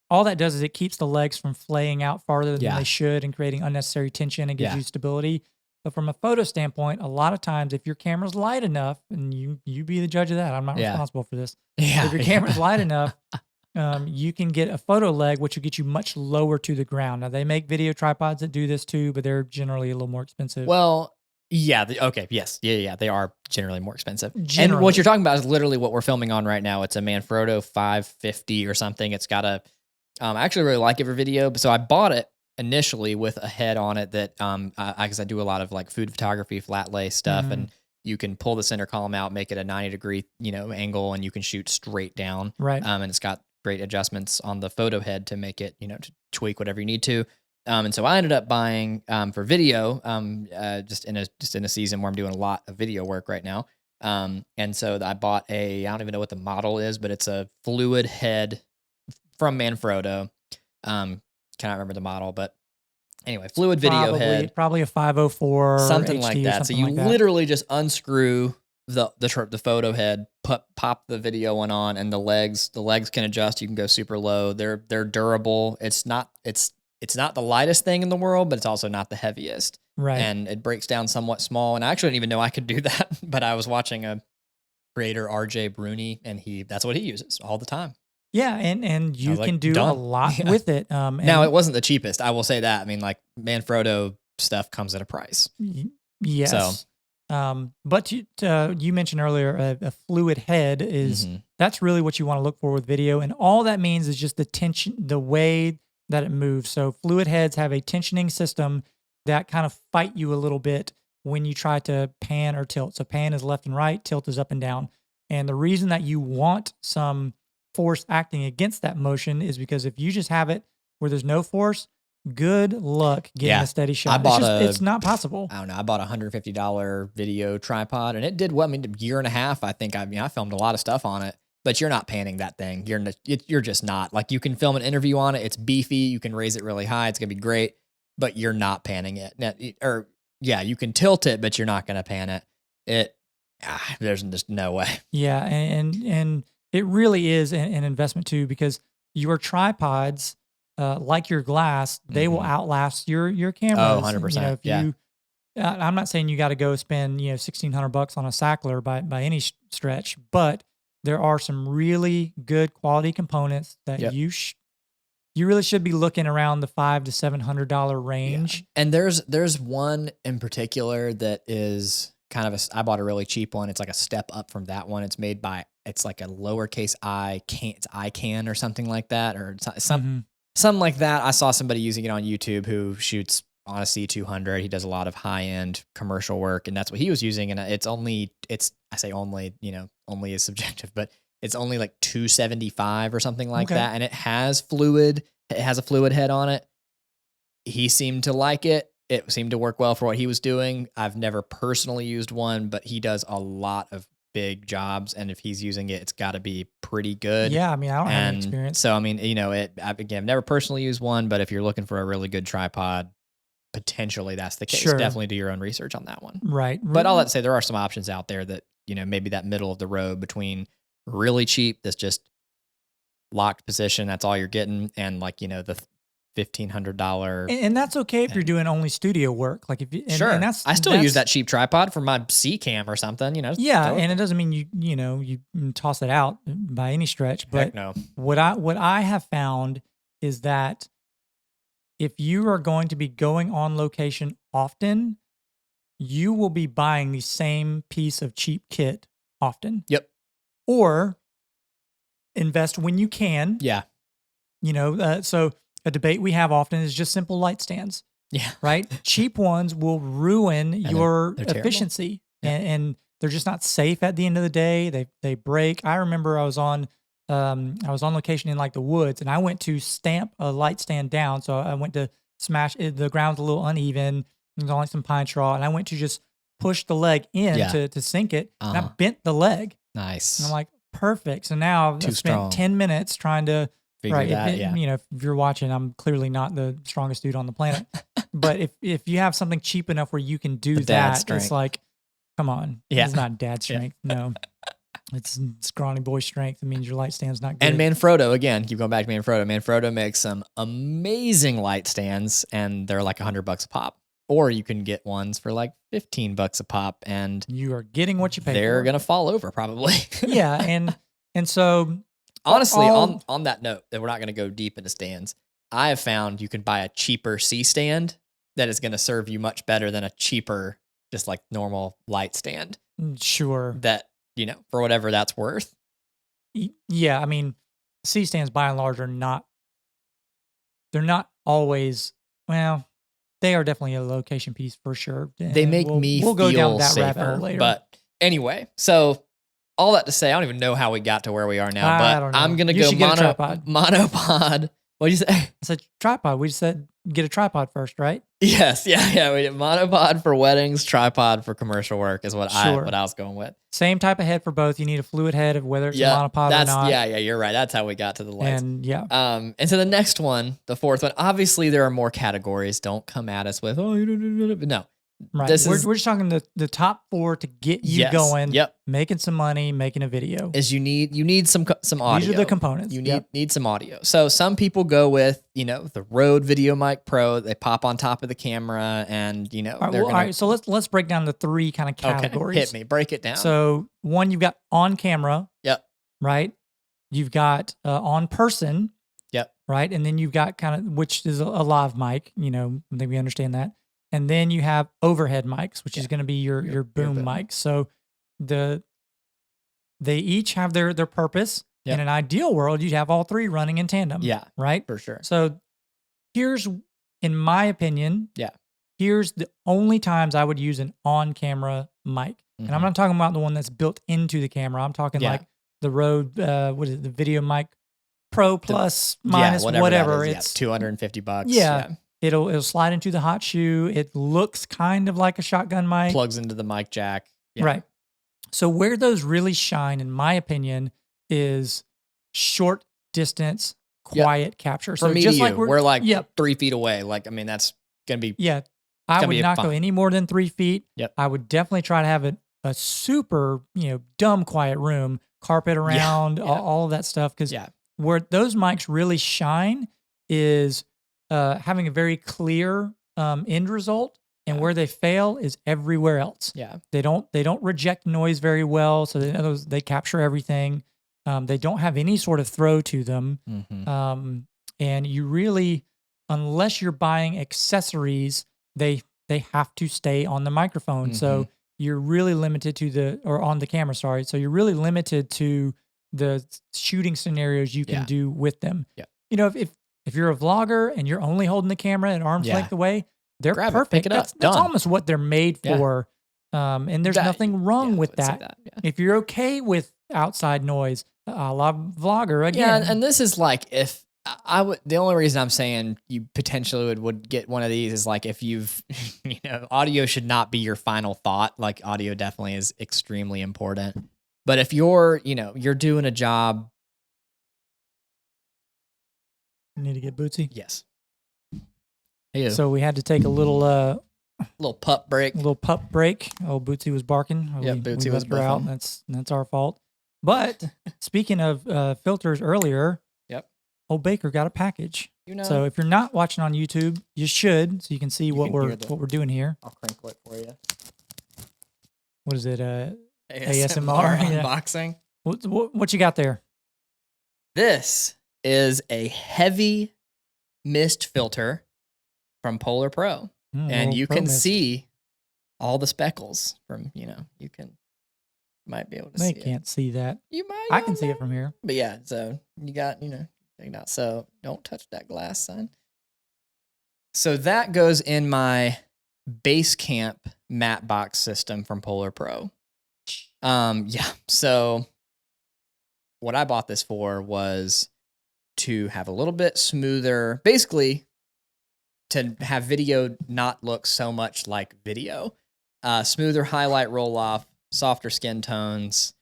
All that does is it keeps the legs from flaying out farther than they should and creating unnecessary tension and gives you stability. But from a photo standpoint, a lot of times if your camera's light enough, and you be the judge of that, I'm not responsible for this. If your camera's light enough, you can get a photo leg, which will get you much lower to the ground. Now, they make video tripods that do this too, but they're generally a little more expensive. Well, yeah. Okay. Yes. Yeah. They are generally more expensive. And what you're talking about is literally what we're filming on right now. It's a Manfrotto 550 or something. It's got a, I actually really like it for video. So I bought it initially with a head on it that, because I do a lot of like food photography, flat lay stuff, and you can pull the center column out, make it a 90-degree, angle, and you can shoot straight down. Right. And it's got great adjustments on the photo head to make it, to tweak whatever you need to. And so I ended up buying for video, just in a season where I'm doing a lot of video work right now. And so I bought I don't even know what the model is, but it's a fluid head from Manfrotto. Cannot remember the model, but anyway, fluid video head, probably a 504, something HD like that. So you literally just unscrew the photo head, pop the video one on, and the legs can adjust. You can go super low. They're durable. It's not the lightest thing in the world, but it's also not the heaviest. Right. And it breaks down somewhat small. And I actually didn't even know I could do that, but I was watching a creator, RJ Bruni, and that's what he uses all the time. Yeah, and you can do a lot with it. Now, it wasn't the cheapest. I will say that. I mean, like Manfrotto stuff comes at a price. Yes. So, but you mentioned earlier a fluid head that's really what you want to look for with video, and all that means is just the tension, the way that it moves. So fluid heads have a tensioning system that kind of fight you a little bit when you try to pan or tilt. So pan is left and right, tilt is up and down. And the reason that you want some force acting against that motion is because if you just have it where there's no force, good luck getting a steady shot. It's not possible. I don't know. I bought a $150 video tripod, and it did well. I mean, a year and a half. I think I filmed a lot of stuff on it, but you're not panning that thing. You're just not. Like, you can film an interview on it. It's beefy. You can raise it really high. It's gonna be great, but you're not panning it. You can tilt it, but you're not gonna pan it. There's just no way. Yeah, and it really is an investment too, because your tripods, like your glass, they will outlast your cameras. Oh, 100%. I'm not saying you got to go spend $1,600 on a Sackler by any stretch, but there are some really good quality components that you really should be looking around the $500 to $700 range. Yeah. And there's one in particular that is kind of I bought a really cheap one. It's like a step up from that one. It's made by, it's like a lowercase I can, it's ICANN or something like that, or something like that. I saw somebody using it on YouTube who shoots on a C200. He does a lot of high end commercial work, and that's what he was using. And I say only, only is subjective, but it's only like $275 or something like that. And it has a fluid head on it. He seemed to like it. It seemed to work well for what he was doing. I've never personally used one, but he does a lot of big jobs, and if he's using it, it's got to be pretty good. Yeah, I mean, I don't have any And experience. so, I mean, again, I've never personally used one, but if you're looking for a really good tripod, potentially that's the case. Sure. Definitely do your own research on that one. Right. But all that to say, there are some options out there that, maybe that middle of the road between really cheap, that's just locked position, that's all you're getting, and like, the $1,500. And that's okay if you're doing only studio work. Like if you, Sure. and that's I still use that cheap tripod for my C cam or something, Yeah, totally. and it doesn't mean you toss it out by any stretch. But Heck no. what I have found is that if you are going to be going on location often, you will be buying the same piece of cheap kit often. Yep. Or invest when you can. Yeah. So a debate we have often is just simple light stands. Yeah. Right? Cheap ones will ruin your they're terrible. efficiency. Yeah. And they're just not safe at the end of the day. They break. I remember I was on location in like the woods, and I went to stamp a light stand down. So I went to smash it. The ground's a little uneven. There's only some pine straw, and I went to just push the leg in to sink it. And I bent the leg. Nice. And I'm like, perfect. So now I've spent 10 minutes trying to figure that. if you're watching, I'm clearly not the strongest dude on the planet. But if you have something cheap enough where you can do that, strength. it's like, come on. Yeah. It's not dad strength. No. It's scrawny boy strength. It means your light stand's not good. And Manfrotto, again, keep going back to Manfrotto. Manfrotto makes some amazing light stands, and they're like $100 a pop. Or you can get ones for like $15 a pop, and you are getting what you pay for. They're gonna fall over probably. Yeah, and so honestly, on that note, that we're not gonna go deep into stands. I have found you can buy a cheaper C stand that is gonna serve you much better than a cheaper, just like normal light stand. Sure. That for whatever that's worth. Yeah, I mean, C stands by and large are not. They're not always well. They are definitely a location piece for sure. They make me we'll go feel down that safer, rabbit hole later. But anyway, so all that to say, I don't even know how we got to where we are now, but I'm going to go monopod. What'd you say? I said tripod. We just said get a tripod first, right? Yes. Yeah. We did monopod for weddings, tripod for commercial work is what I was going with. Same type of head for both. You need a fluid head of whether it's a monopod or not. Yeah, you're right. That's how we got to the lights. And and so the next one, the fourth one, obviously there are more categories. Don't come at us with, no. Right. We're just talking the top 4 to get you going, making some money, making a video. Is you need some audio. These are the components. You need some audio. So some people go with, the Rode Video Mic Pro. They pop on top of the camera and, all right, so let's break down the 3 kind of categories. Okay, hit me. Break it down. So one, you've got on camera. Yep. Right? You've got on person. Yep. Right? And then you've got kind of, which is a live mic, I think we understand that. And then you have overhead mics, which is going to be your boom mics. So they each have their purpose. Yep. In an ideal world, you'd have all 3 running in tandem. Yeah. Right? For sure. So here's, in my opinion, here's the only times I would use an on-camera mic. And I'm not talking about the one that's built into the camera. I'm talking like the Rode, the Video Mic Pro Plus minus whatever. It's $250. Yeah. It'll slide into the hot shoe. It looks kind of like a shotgun mic. Plugs into the mic jack. Yeah. Right. So where those really shine, in my opinion, is short distance, quiet capture. For so me just to like you, we're like 3 feet away. Like, I mean, that's going to be. Yeah. I would not go any more than 3 feet. Yep. I would definitely try to have a super, dumb quiet room, carpet around, all of that stuff. Because where those mics really shine is having a very clear end result, and where they fail is everywhere else. Yeah, they don't reject noise very well, so they capture everything. They don't have any sort of throw to them, and you really, unless you're buying accessories, they have to stay on the microphone. So you're really limited to on the camera. Sorry, so you're really limited to the shooting scenarios you can do with them. Yeah, if you're a vlogger and you're only holding the camera at arm's length away, they're Grab perfect. It, pick it up. That's almost what they're made for. And there's nothing wrong with that. If you're okay with outside noise, a la vlogger again. Yeah, and this is like if I would. The only reason I'm saying you potentially would get one of these is like if you've, audio should not be your final thought. Like audio definitely is extremely important. But if you're, you know, you're doing a job. You need to get Bootsy. Yes. Ew. So we had to take a little pup break. pup break. Oh, Bootsy was barking. Yeah, Bootsy was left her out. That's our fault. But speaking of filters earlier, yep, old Baker got a package. You know, so if you're not watching on YouTube, you should, so you can see what we're doing here. I'll crinkle it for you. What is it? ASMR unboxing. Yeah. What you got there? This is a heavy mist filter from Polar Pro, and you can see all the speckles from. You know, might be able to see. They can't see that. You might. I can see it from here. But yeah, so you got, you know, so don't touch that glass, son. So that goes in my Basecamp matte box system from Polar Pro. Yeah. So what I bought this for was to have a little bit smoother, basically to have video not look so much like video. Smoother highlight roll off, softer skin tones.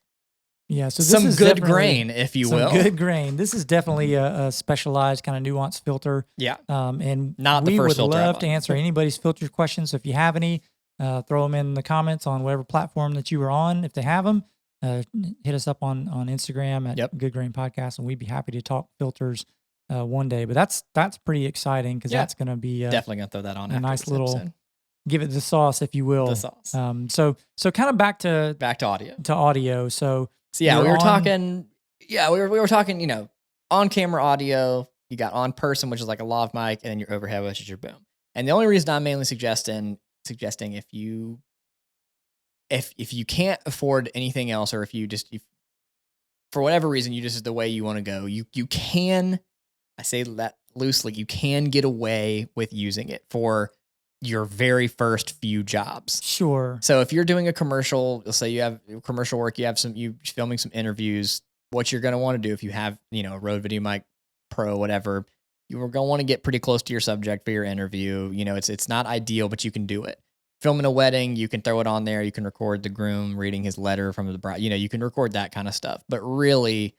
Yeah, so this some is good grain, if you will. Good grain. This is definitely a specialized kind of nuanced filter. Yeah. And not the first we would filter love to answer anybody's filter questions. So if you have any, throw them in the comments on whatever platform that you were on. If they have them, hit us up on Instagram at Good Grain Podcast, and we'd be happy to talk filters one day. But that's pretty exciting because that's going to be definitely going to throw that on a nice little episode. Give it the sauce, if you will. The sauce. So kind of back to audio. So yeah, we were talking. Yeah, we were talking. You know, on camera audio. You got on person, which is like a lav mic, and then your overhead, which is your boom. And the only reason I'm mainly suggesting if you can't afford anything else, or if for whatever reason you just is the way you want to go, you can. I say that loosely. You can get away with using it for your very first few jobs. Sure. So if you're doing a commercial, let's say you have commercial work, you filming some interviews, what you're going to want to do if you have, you know, a Rode VideoMic Pro, whatever, you're going to want to get pretty close to your subject for your interview. You know, it's not ideal, but you can do it. Filming a wedding, you can throw it on there. You can record the groom reading his letter from the bride. You know, you can record that kind of stuff. But really,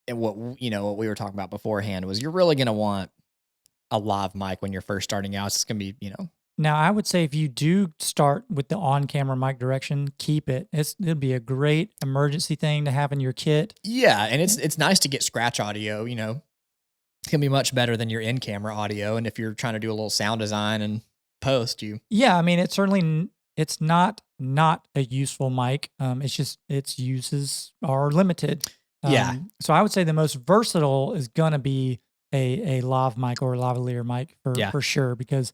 what we were talking about beforehand was you're really going to want a lav mic when you're first starting out. It's going to be, you know. Now, I would say if you do start with the on-camera mic direction, keep it. It'll be a great emergency thing to have in your kit. Yeah, and it's nice to get scratch audio, you know. It's going to be much better than your in-camera audio. And if you're trying to do a little sound design and post, Yeah, I mean, it's not a useful mic. It's just its uses are limited. So I would say the most versatile is going to be a lav mic or a lavalier mic for sure, because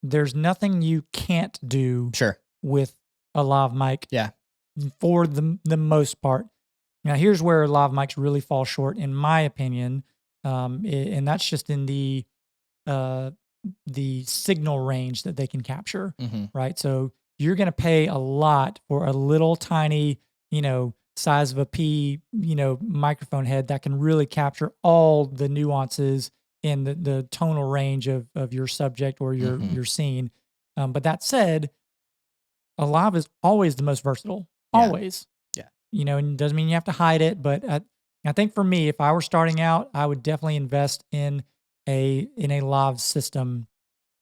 there's nothing you can't do with a lav mic for the most part. Now, here's where lav mics really fall short, in my opinion, and that's just in the signal range that they can capture, right? So you're going to pay a lot for a little tiny, you know, size of a pea, you know, microphone head that can really capture all the nuances in the tonal range of your subject or your scene. But that said, a lav is always the most versatile, always. Yeah. You know, and it doesn't mean you have to hide it, but I think for me, if I were starting out, I would definitely invest in a lav system.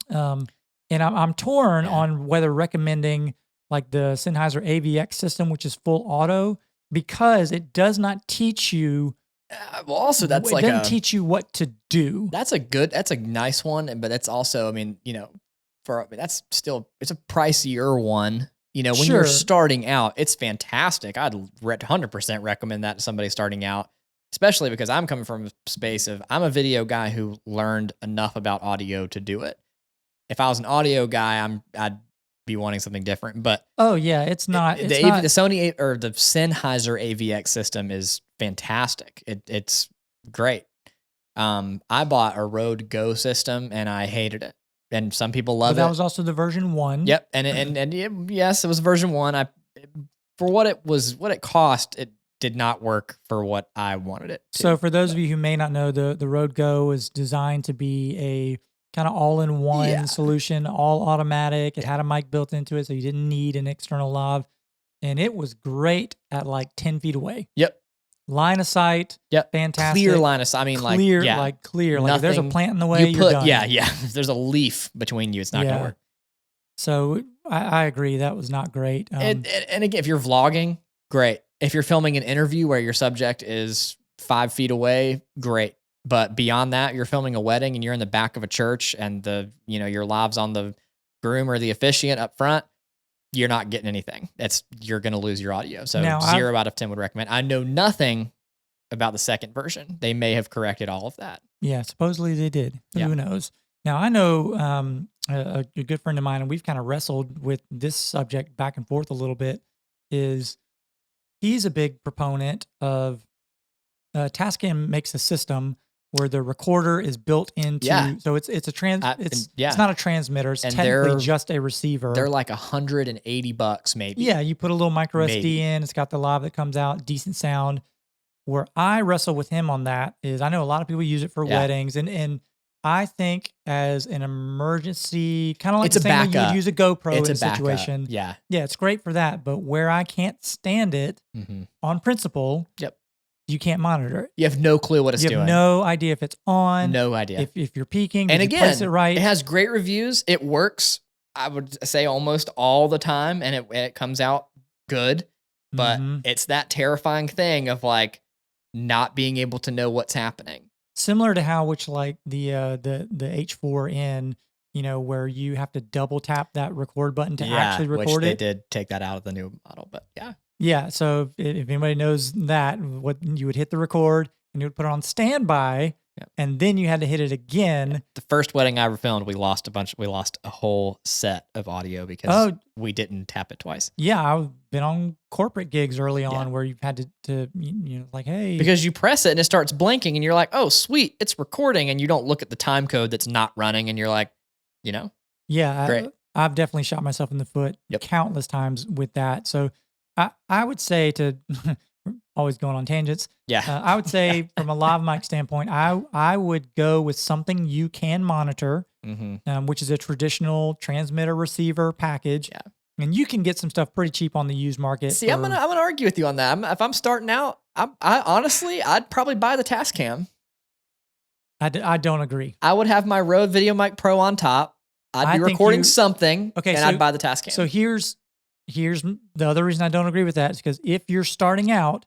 And I'm torn on whether recommending like the Sennheiser AVX system, which is full auto, because it does not teach you. Well, also it doesn't teach you what to do. That's a nice one, but that's also, I mean, you know, it's a pricier one. You know, when you're starting out, it's fantastic. I'd 100% recommend that to somebody starting out, especially because I'm coming from a space of I'm a video guy who learned enough about audio to do it. If I was an audio guy, I'd be wanting something different. But it's not the Sony or the Sennheiser AVX system is fantastic. It's great. I bought a Rode Go system and I hated it. And some people love it. That was also the version 1. Yep. And yes, it was version 1. For what it cost, it did not work for what I wanted it to. So for those of you who may not know, the Rode Go is designed to be a kind of all-in-one solution, all automatic. It had a mic built into it, so you didn't need an external lav. and it was great at like 10 feet away. Yep. Line of sight, Yep. fantastic. Clear line of sight. I mean, clear, like, yeah. like clear. Like if there's a Nothing- plant in the way, you're done. Yeah. If there's a leaf between you, it's not going to work. So I agree. That was not great. And again, if you're vlogging, great. If you're filming an interview where your subject is 5 feet away, great. But beyond that, you're filming a wedding and you're in the back of a church and your live's on the groom or the officiant up front, you're not getting anything. You're going to lose your audio. So Now, 0 out of 10 would recommend. I know nothing about the second version. They may have corrected all of that. Yeah, supposedly they did. Yeah. Who knows? Now, I know a good friend of mine, and we've kind of wrestled with this subject back and forth a little bit, is he's a big proponent of Tascam makes a system where the recorder is built into, so it's not a transmitter, it's technically just a receiver. They're like $180 maybe. Yeah, you put a little micro SD in, it's got the lav that comes out, decent sound. Where I wrestle with him on that is I know a lot of people use it for weddings, and I think as an emergency, kind of like it's the same way backup. you'd use a GoPro It's in a backup. situation. Yeah, it's great for that. But where I can't stand it on principle, you can't monitor it. You have no clue what it's doing. You have no idea if it's on. No idea. If you're peaking, and you again, place it right. It has great reviews. It works, I would say, almost all the time, and it comes out good. But it's that terrifying thing of like not being able to know what's happening. Similar to how, like the H4n, where you have to double tap that record button to actually record which it. They did take that out of the new model, but yeah. Yeah, so if anybody knows that, what you would hit the record and you would put it on standby, and then you had to hit it again. The first wedding I ever filmed, we lost a whole set of audio because we didn't tap it twice. Yeah, I've been on corporate gigs early on where you've had to like, hey. Because you press it and it starts blinking and you're like, oh, sweet, it's recording. And you don't look at the time code that's not running and you're like, Yeah, great. I've definitely shot myself in the foot countless times with that. So I would say to always going on tangents. Yeah. I would say from a live mic standpoint, I would go with something you can monitor, which is a traditional transmitter receiver package. Yeah. And you can get some stuff pretty cheap on the used market. See, I'm gonna argue with you on that. If I'm starting out, I honestly, I'd probably buy the Tascam. I don't agree. I would have my Rode Video Mic Pro on top. I'd be recording something, and I'd buy the Tascam. So here's the other reason I don't agree with that is because if you're starting out,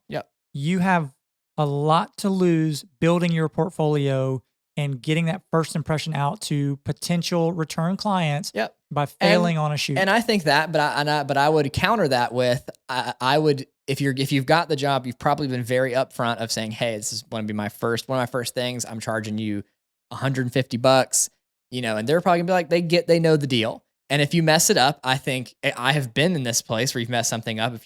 you have a lot to lose building your portfolio and getting that first impression out to potential return clients by failing on a shoot. And I think that, but I would counter that with I would if you've got the job, you've probably been very upfront of saying, hey, this is going to be one of my first things. I'm charging you $150, and they're probably gonna be like they know the deal. And if you mess it up, I think I have been in this place where you've messed something up. If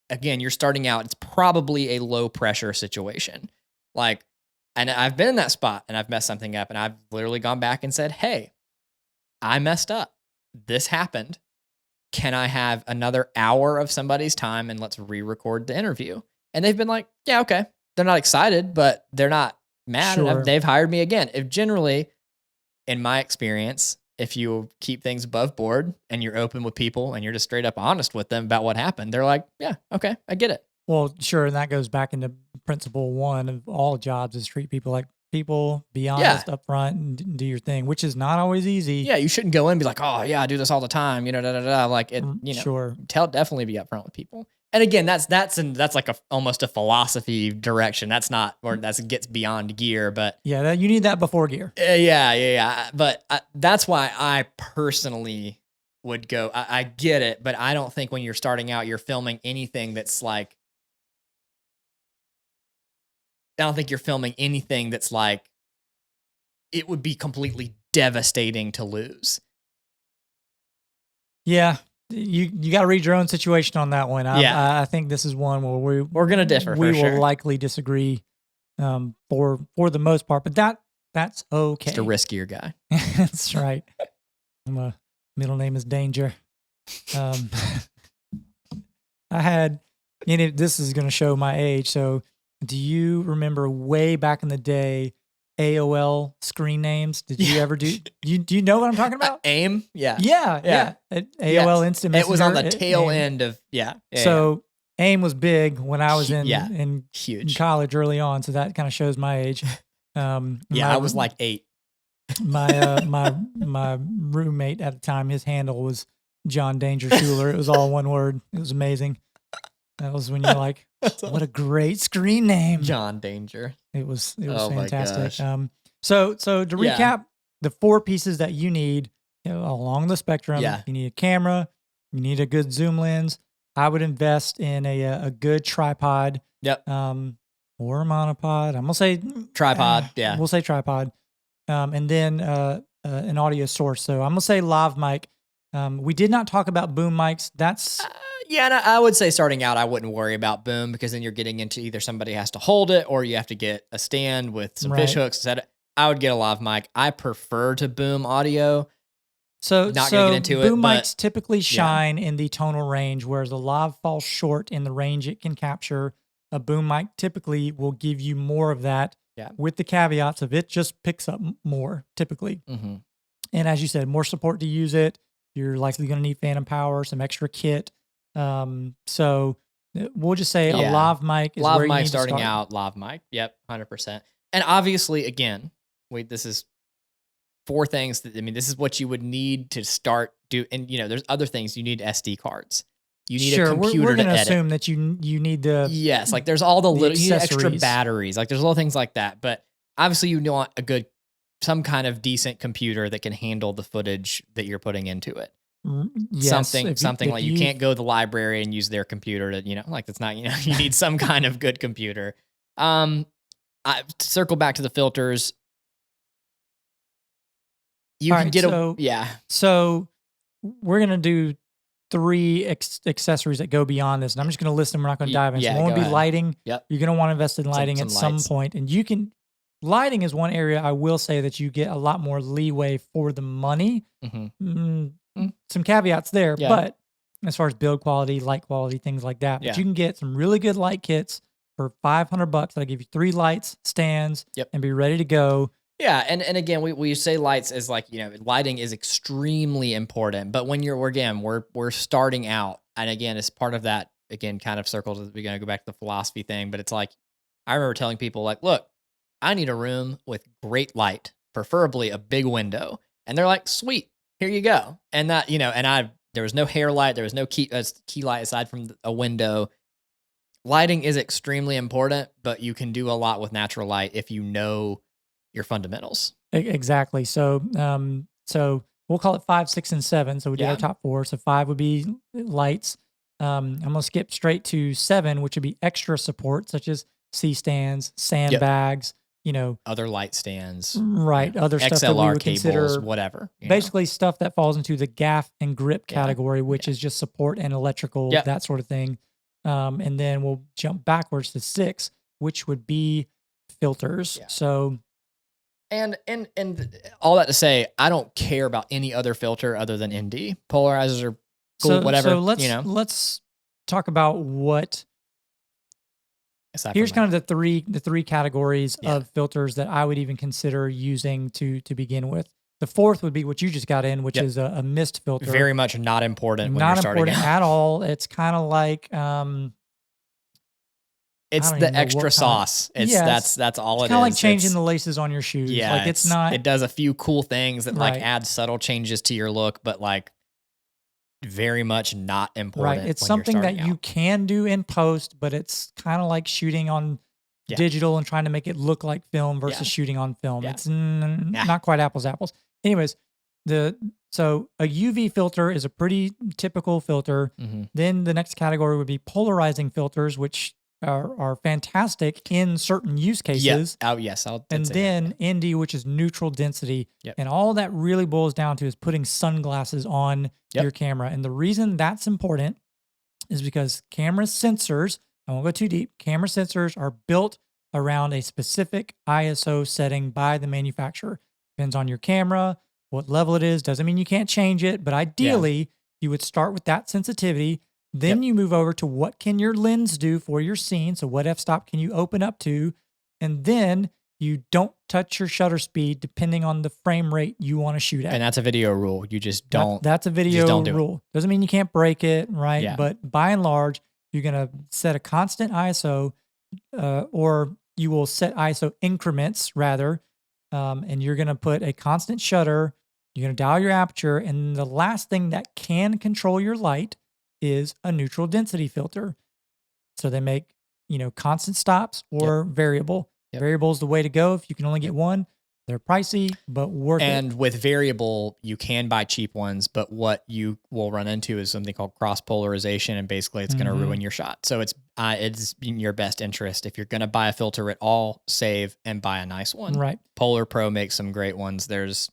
again, you're starting out, it's probably a low pressure situation. And I've been in that spot and I've messed something up and I've literally gone back and said, hey, I messed up. This happened. Can I have another hour of somebody's time and let's re-record the interview? And they've been like, yeah, okay. They're not excited, but they're not mad. Sure. And they've hired me again. If generally, in my experience, if you keep things above board and you're open with people and you're just straight up honest with them about what happened, they're like, yeah, okay, I get it. Well, sure. And that goes back into principle one of all jobs is treat people like people, be honest up front and do your thing, which is not always easy. Yeah. You shouldn't go in and be like, oh yeah, I do this all the time. Like it, Sure. Definitely be upfront with people. And again, that's like almost a philosophy direction. That's not, or that gets beyond gear, but yeah, you need that before gear. Yeah. But that's why I personally would go. I get it, but I don't think when you're starting out, you're filming anything that's like. I don't think you're filming anything that's like. It would be completely devastating to lose. Yeah. You got to read your own situation on that one. I think this is one where we're going to differ. We will likely disagree for the most part, but that's okay. Just a riskier guy. That's right. My middle name is Danger. I had, this is going to show my age. So do you remember way back in the day, AOL screen names? Did you ever do you know what I'm talking about? AIM? Yeah. Yeah. AOL Yes. Instant It was on the Messenger, tail AIM. end of, yeah. So AIM was big when I was Yeah. in Huge. college early on, so that kind of shows my age. Yeah, I was like 8. My roommate at the time, his handle was John Danger Schuler. It was all one word. It was amazing. That was when you're like, what a great screen name. John Danger. It was Oh my fantastic. gosh. So to Yeah. recap, the 4 pieces that you need, along the spectrum, Yeah. you need a camera, you need a good zoom lens. I would invest in a good tripod. Yep. Or a monopod. I'm gonna say Tripod. Yeah. We'll say tripod. And then an audio source. So I'm gonna say lav mic. We did not talk about boom mics. That's Yeah, and I would say starting out, I wouldn't worry about boom because then you're getting into either somebody has to hold it or you have to get a stand with some fish hooks, etc. I would get a lav mic. I prefer to boom audio. so Not gonna get into it, boom but mics typically shine in the tonal range, whereas the lav falls short in the range it can capture. A boom mic typically will give you more of that, with the caveats of it just picks up more typically. Mm-hmm. And as you said, more support to use it. You're likely going to need phantom power, some extra kit. So we'll just say a lav mic is lav where you mic need starting to start. out. Lav mic. Yep, 100%. And obviously, again, this is 4 things that this is what you would need to start do. And there's other things you need SD cards. You need a computer we're to gonna edit. assume that you need the like there's all the little you need extra accessories. batteries. Like there's little things like that. But obviously, you want some kind of decent computer that can handle the footage that you're putting into it. Yes, something like you can't go to the library and use their computer to, like that's not, you need some kind of good computer. I circle back to the filters. You can get So we're going to do 3 accessories that go beyond this. And I'm just going to list them. We're not going to dive in. So one would be lighting. Yep. You're going to want to invest in lighting at some point. And lighting is one area I will say that you get a lot more leeway for the money. Some caveats there, but as far as build quality, light quality, things like that, but you can get some really good light kits for $500 that'll give you 3 lights, stands, and be ready to go. Yeah, and again, we say lights as like, lighting is extremely important, but when we're starting out, and again, as part of that, again, kind of circles, we're going to go back to the philosophy thing, but it's like, I remember telling people like, look, I need a room with great light, preferably a big window. And they're like, sweet, here you go. And that, there was no hair light, there was no key light aside from a window. Lighting is extremely important, but you can do a lot with natural light if you know your fundamentals. Exactly. So we'll call it 5, 6, and 7. So we did our top 4. So 5 would be lights. I'm going to skip straight to 7, which would be extra support, such as C-stands, sandbags, other light stands, other stuff XLR that we would cables, consider whatever. Basically stuff that falls into the gaff and grip category, which is just support and electrical, that sort of thing. And then we'll jump backwards to 6, which would be filters. So And all that to say, I don't care about any other filter other than ND. Polarizers are cool, whatever. So let's talk about what. Here's kind of the three categories of filters that I would even consider using to begin with. The 4th would be what you just got in, which is a mist filter. Very much not important when not you're starting important out. at all. It's kind of like it's the extra sauce. That's all it is. Kind of like changing the laces on your shoes. Yeah, like it's not. It does a few cool things that like add subtle changes to your look, but like very much not important. Right. It's something that you can do in post, but it's kind of like shooting on digital and trying to make it look like film versus shooting on film. It's not quite apples to apples. Anyways, so a UV filter is a pretty typical filter. Then the next category would be polarizing filters, which are fantastic in certain use cases. And then ND, which is neutral density. And all that really boils down to is putting sunglasses on your camera. And the reason that's important is because camera sensors, I won't go too deep, camera sensors are built around a specific ISO setting by the manufacturer. Depends on your camera, what level it is. Doesn't mean you can't change it, but ideally you would start with that sensitivity. Then you move over to what can your lens do for your scene. So what f-stop can you open up to? And then you don't touch your shutter speed depending on the frame rate you want to shoot at. And that's a video rule. You just don't. That's a video don't do rule. Doesn't mean you can't break it, right? Yeah. But by and large, you're going to set a constant ISO, or you will set ISO increments rather, and you're going to put a constant shutter. You're going to dial your aperture, and the last thing that can control your light is a neutral density filter. So they make, constant stops or variable. Variable is the way to go. If you can only get one, they're pricey, but worth it. And with variable, you can buy cheap ones, but what you will run into is something called cross polarization, and basically it's going to ruin your shot. So it's in your best interest. If you're going to buy a filter at all, save and buy a nice one. Right. Polar Pro makes some great ones. There's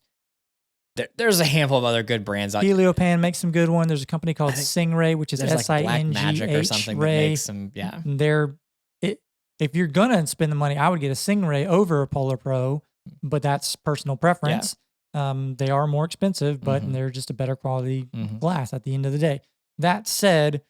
a handful of other good brands. Heliopan makes some good one. There's a company called Singray, which is SINGH Magic or something that Ray. makes some. Yeah. If you're gonna spend the money, I would get a Singray over a Polar Pro, but that's personal preference. They are more expensive, but they're just a better quality glass at the end of the day. That said,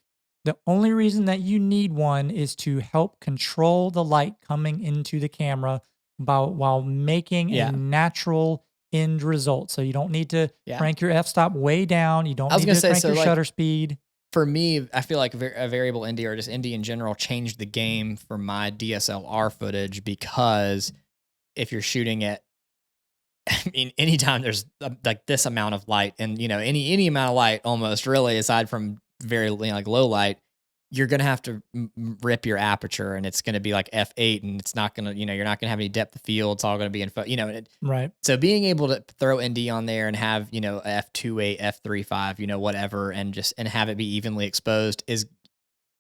the only reason that you need one is to help control the light coming into the camera while making a natural end result. So you don't need to crank your f-stop way down. You don't need to crank your shutter speed. For me, I feel like a variable ND or just ND in general changed the game for my DSLR footage, because if you're shooting at, anytime there's like this amount of light, and any amount of light almost really, aside from very low light, you're going to have to rip your aperture, and it's going to be like f8, and it's not going to, you're not going to have any depth of field. It's all going to be in, right. So being able to throw ND on there and have, f2.8, f3.5, whatever, and have it be evenly exposed is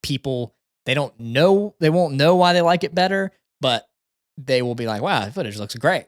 people, they won't know why they like it better, but they will be like, wow, the footage looks great,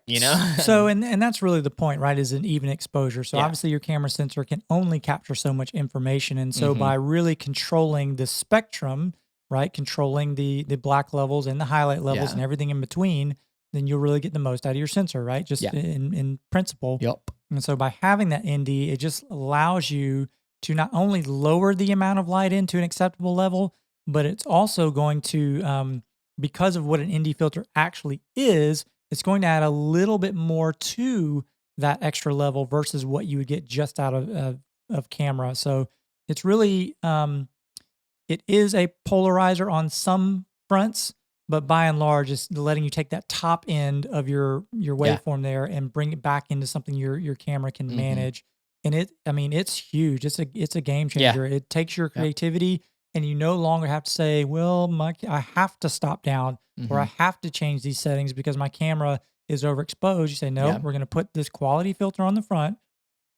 So, and that's really the point, right? Is an even exposure. So obviously your camera sensor can only capture so much information. And so by really controlling the spectrum, right? Controlling the black levels and the highlight levels and everything in between, then you'll really get the most out of your sensor, right? Just in principle. Yep. And so by having that ND, it just allows you to not only lower the amount of light into an acceptable level, but it's also going to, because of what an ND filter actually is, it's going to add a little bit more to that extra level versus what you would get just out of camera. So it's really, it is a polarizer on some fronts, but by and large, it's letting you take that top end of your waveform there and bring it back into something your camera can manage. And it's huge. It's a game changer. It takes your creativity, and you no longer have to say, well, I have to stop down or I have to change these settings because my camera is overexposed. You say, no, we're going to put this quality filter on the front,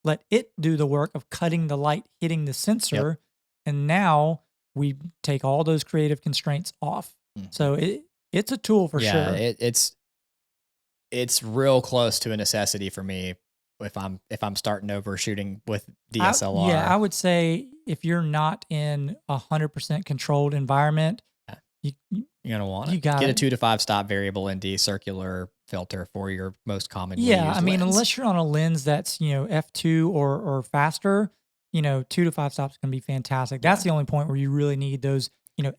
let it do the work of cutting the light, hitting the sensor, and now we take all those creative constraints off. So it's a tool for sure. It's real close to a necessity for me if I'm starting over shooting with DSLR. I would say if you're not in 100% controlled environment, you're gonna want to get a 2 to 5 stop variable ND circular filter for your most common. Yeah, lens. Unless you're on a lens that's f2 or faster, 2 to 5 stops can be fantastic. That's the only point where you really need those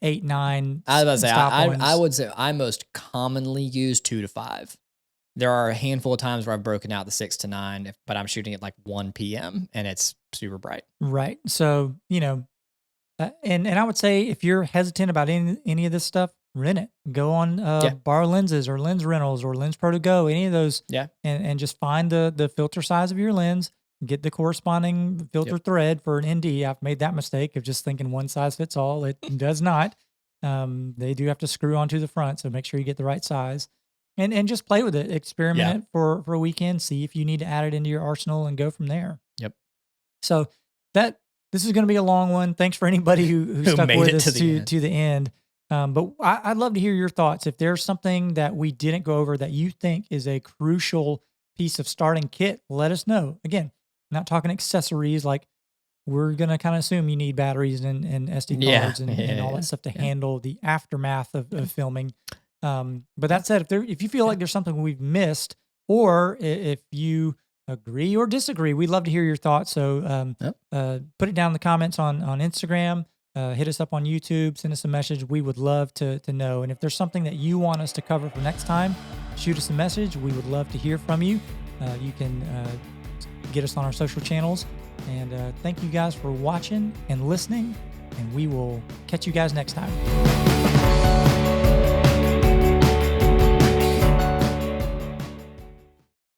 8, 9. I was about to say I would say I most commonly use 2 to 5. There are a handful of times where I've broken out the 6 to 9, but I'm shooting at like 1 p.m. and it's super bright. Right. So, and I would say if you're hesitant about any of this stuff, rent it. Go on Borrow Lenses or Lens Rentals or Lens Pro to Go, any of those. Yeah. And just find the filter size of your lens, get the corresponding filter thread for an ND. I've made that mistake of just thinking one size fits all. It does not. They do have to screw onto the front, so make sure you get the right size. And just play with it, experiment it for a weekend, see if you need to add it into your arsenal and go from there. Yep. So this is going to be a long one. Thanks for anybody who stuck with us to the end. But I'd love to hear your thoughts. If there's something that we didn't go over that you think is a crucial piece of starting kit, let us know. Again, not talking accessories, like we're going to kind of assume you need batteries and SD cards and all that stuff to handle the aftermath of filming. But that said, if you feel like there's something we've missed, or if you agree or disagree, we'd love to hear your thoughts. So put it down in the comments on Instagram, hit us up on YouTube, send us a message. We would love to know. And if there's something that you want us to cover for next time, shoot us a message. We would love to hear from you. You can get us on our social channels. And thank you guys for watching and listening. And we will catch you guys next time.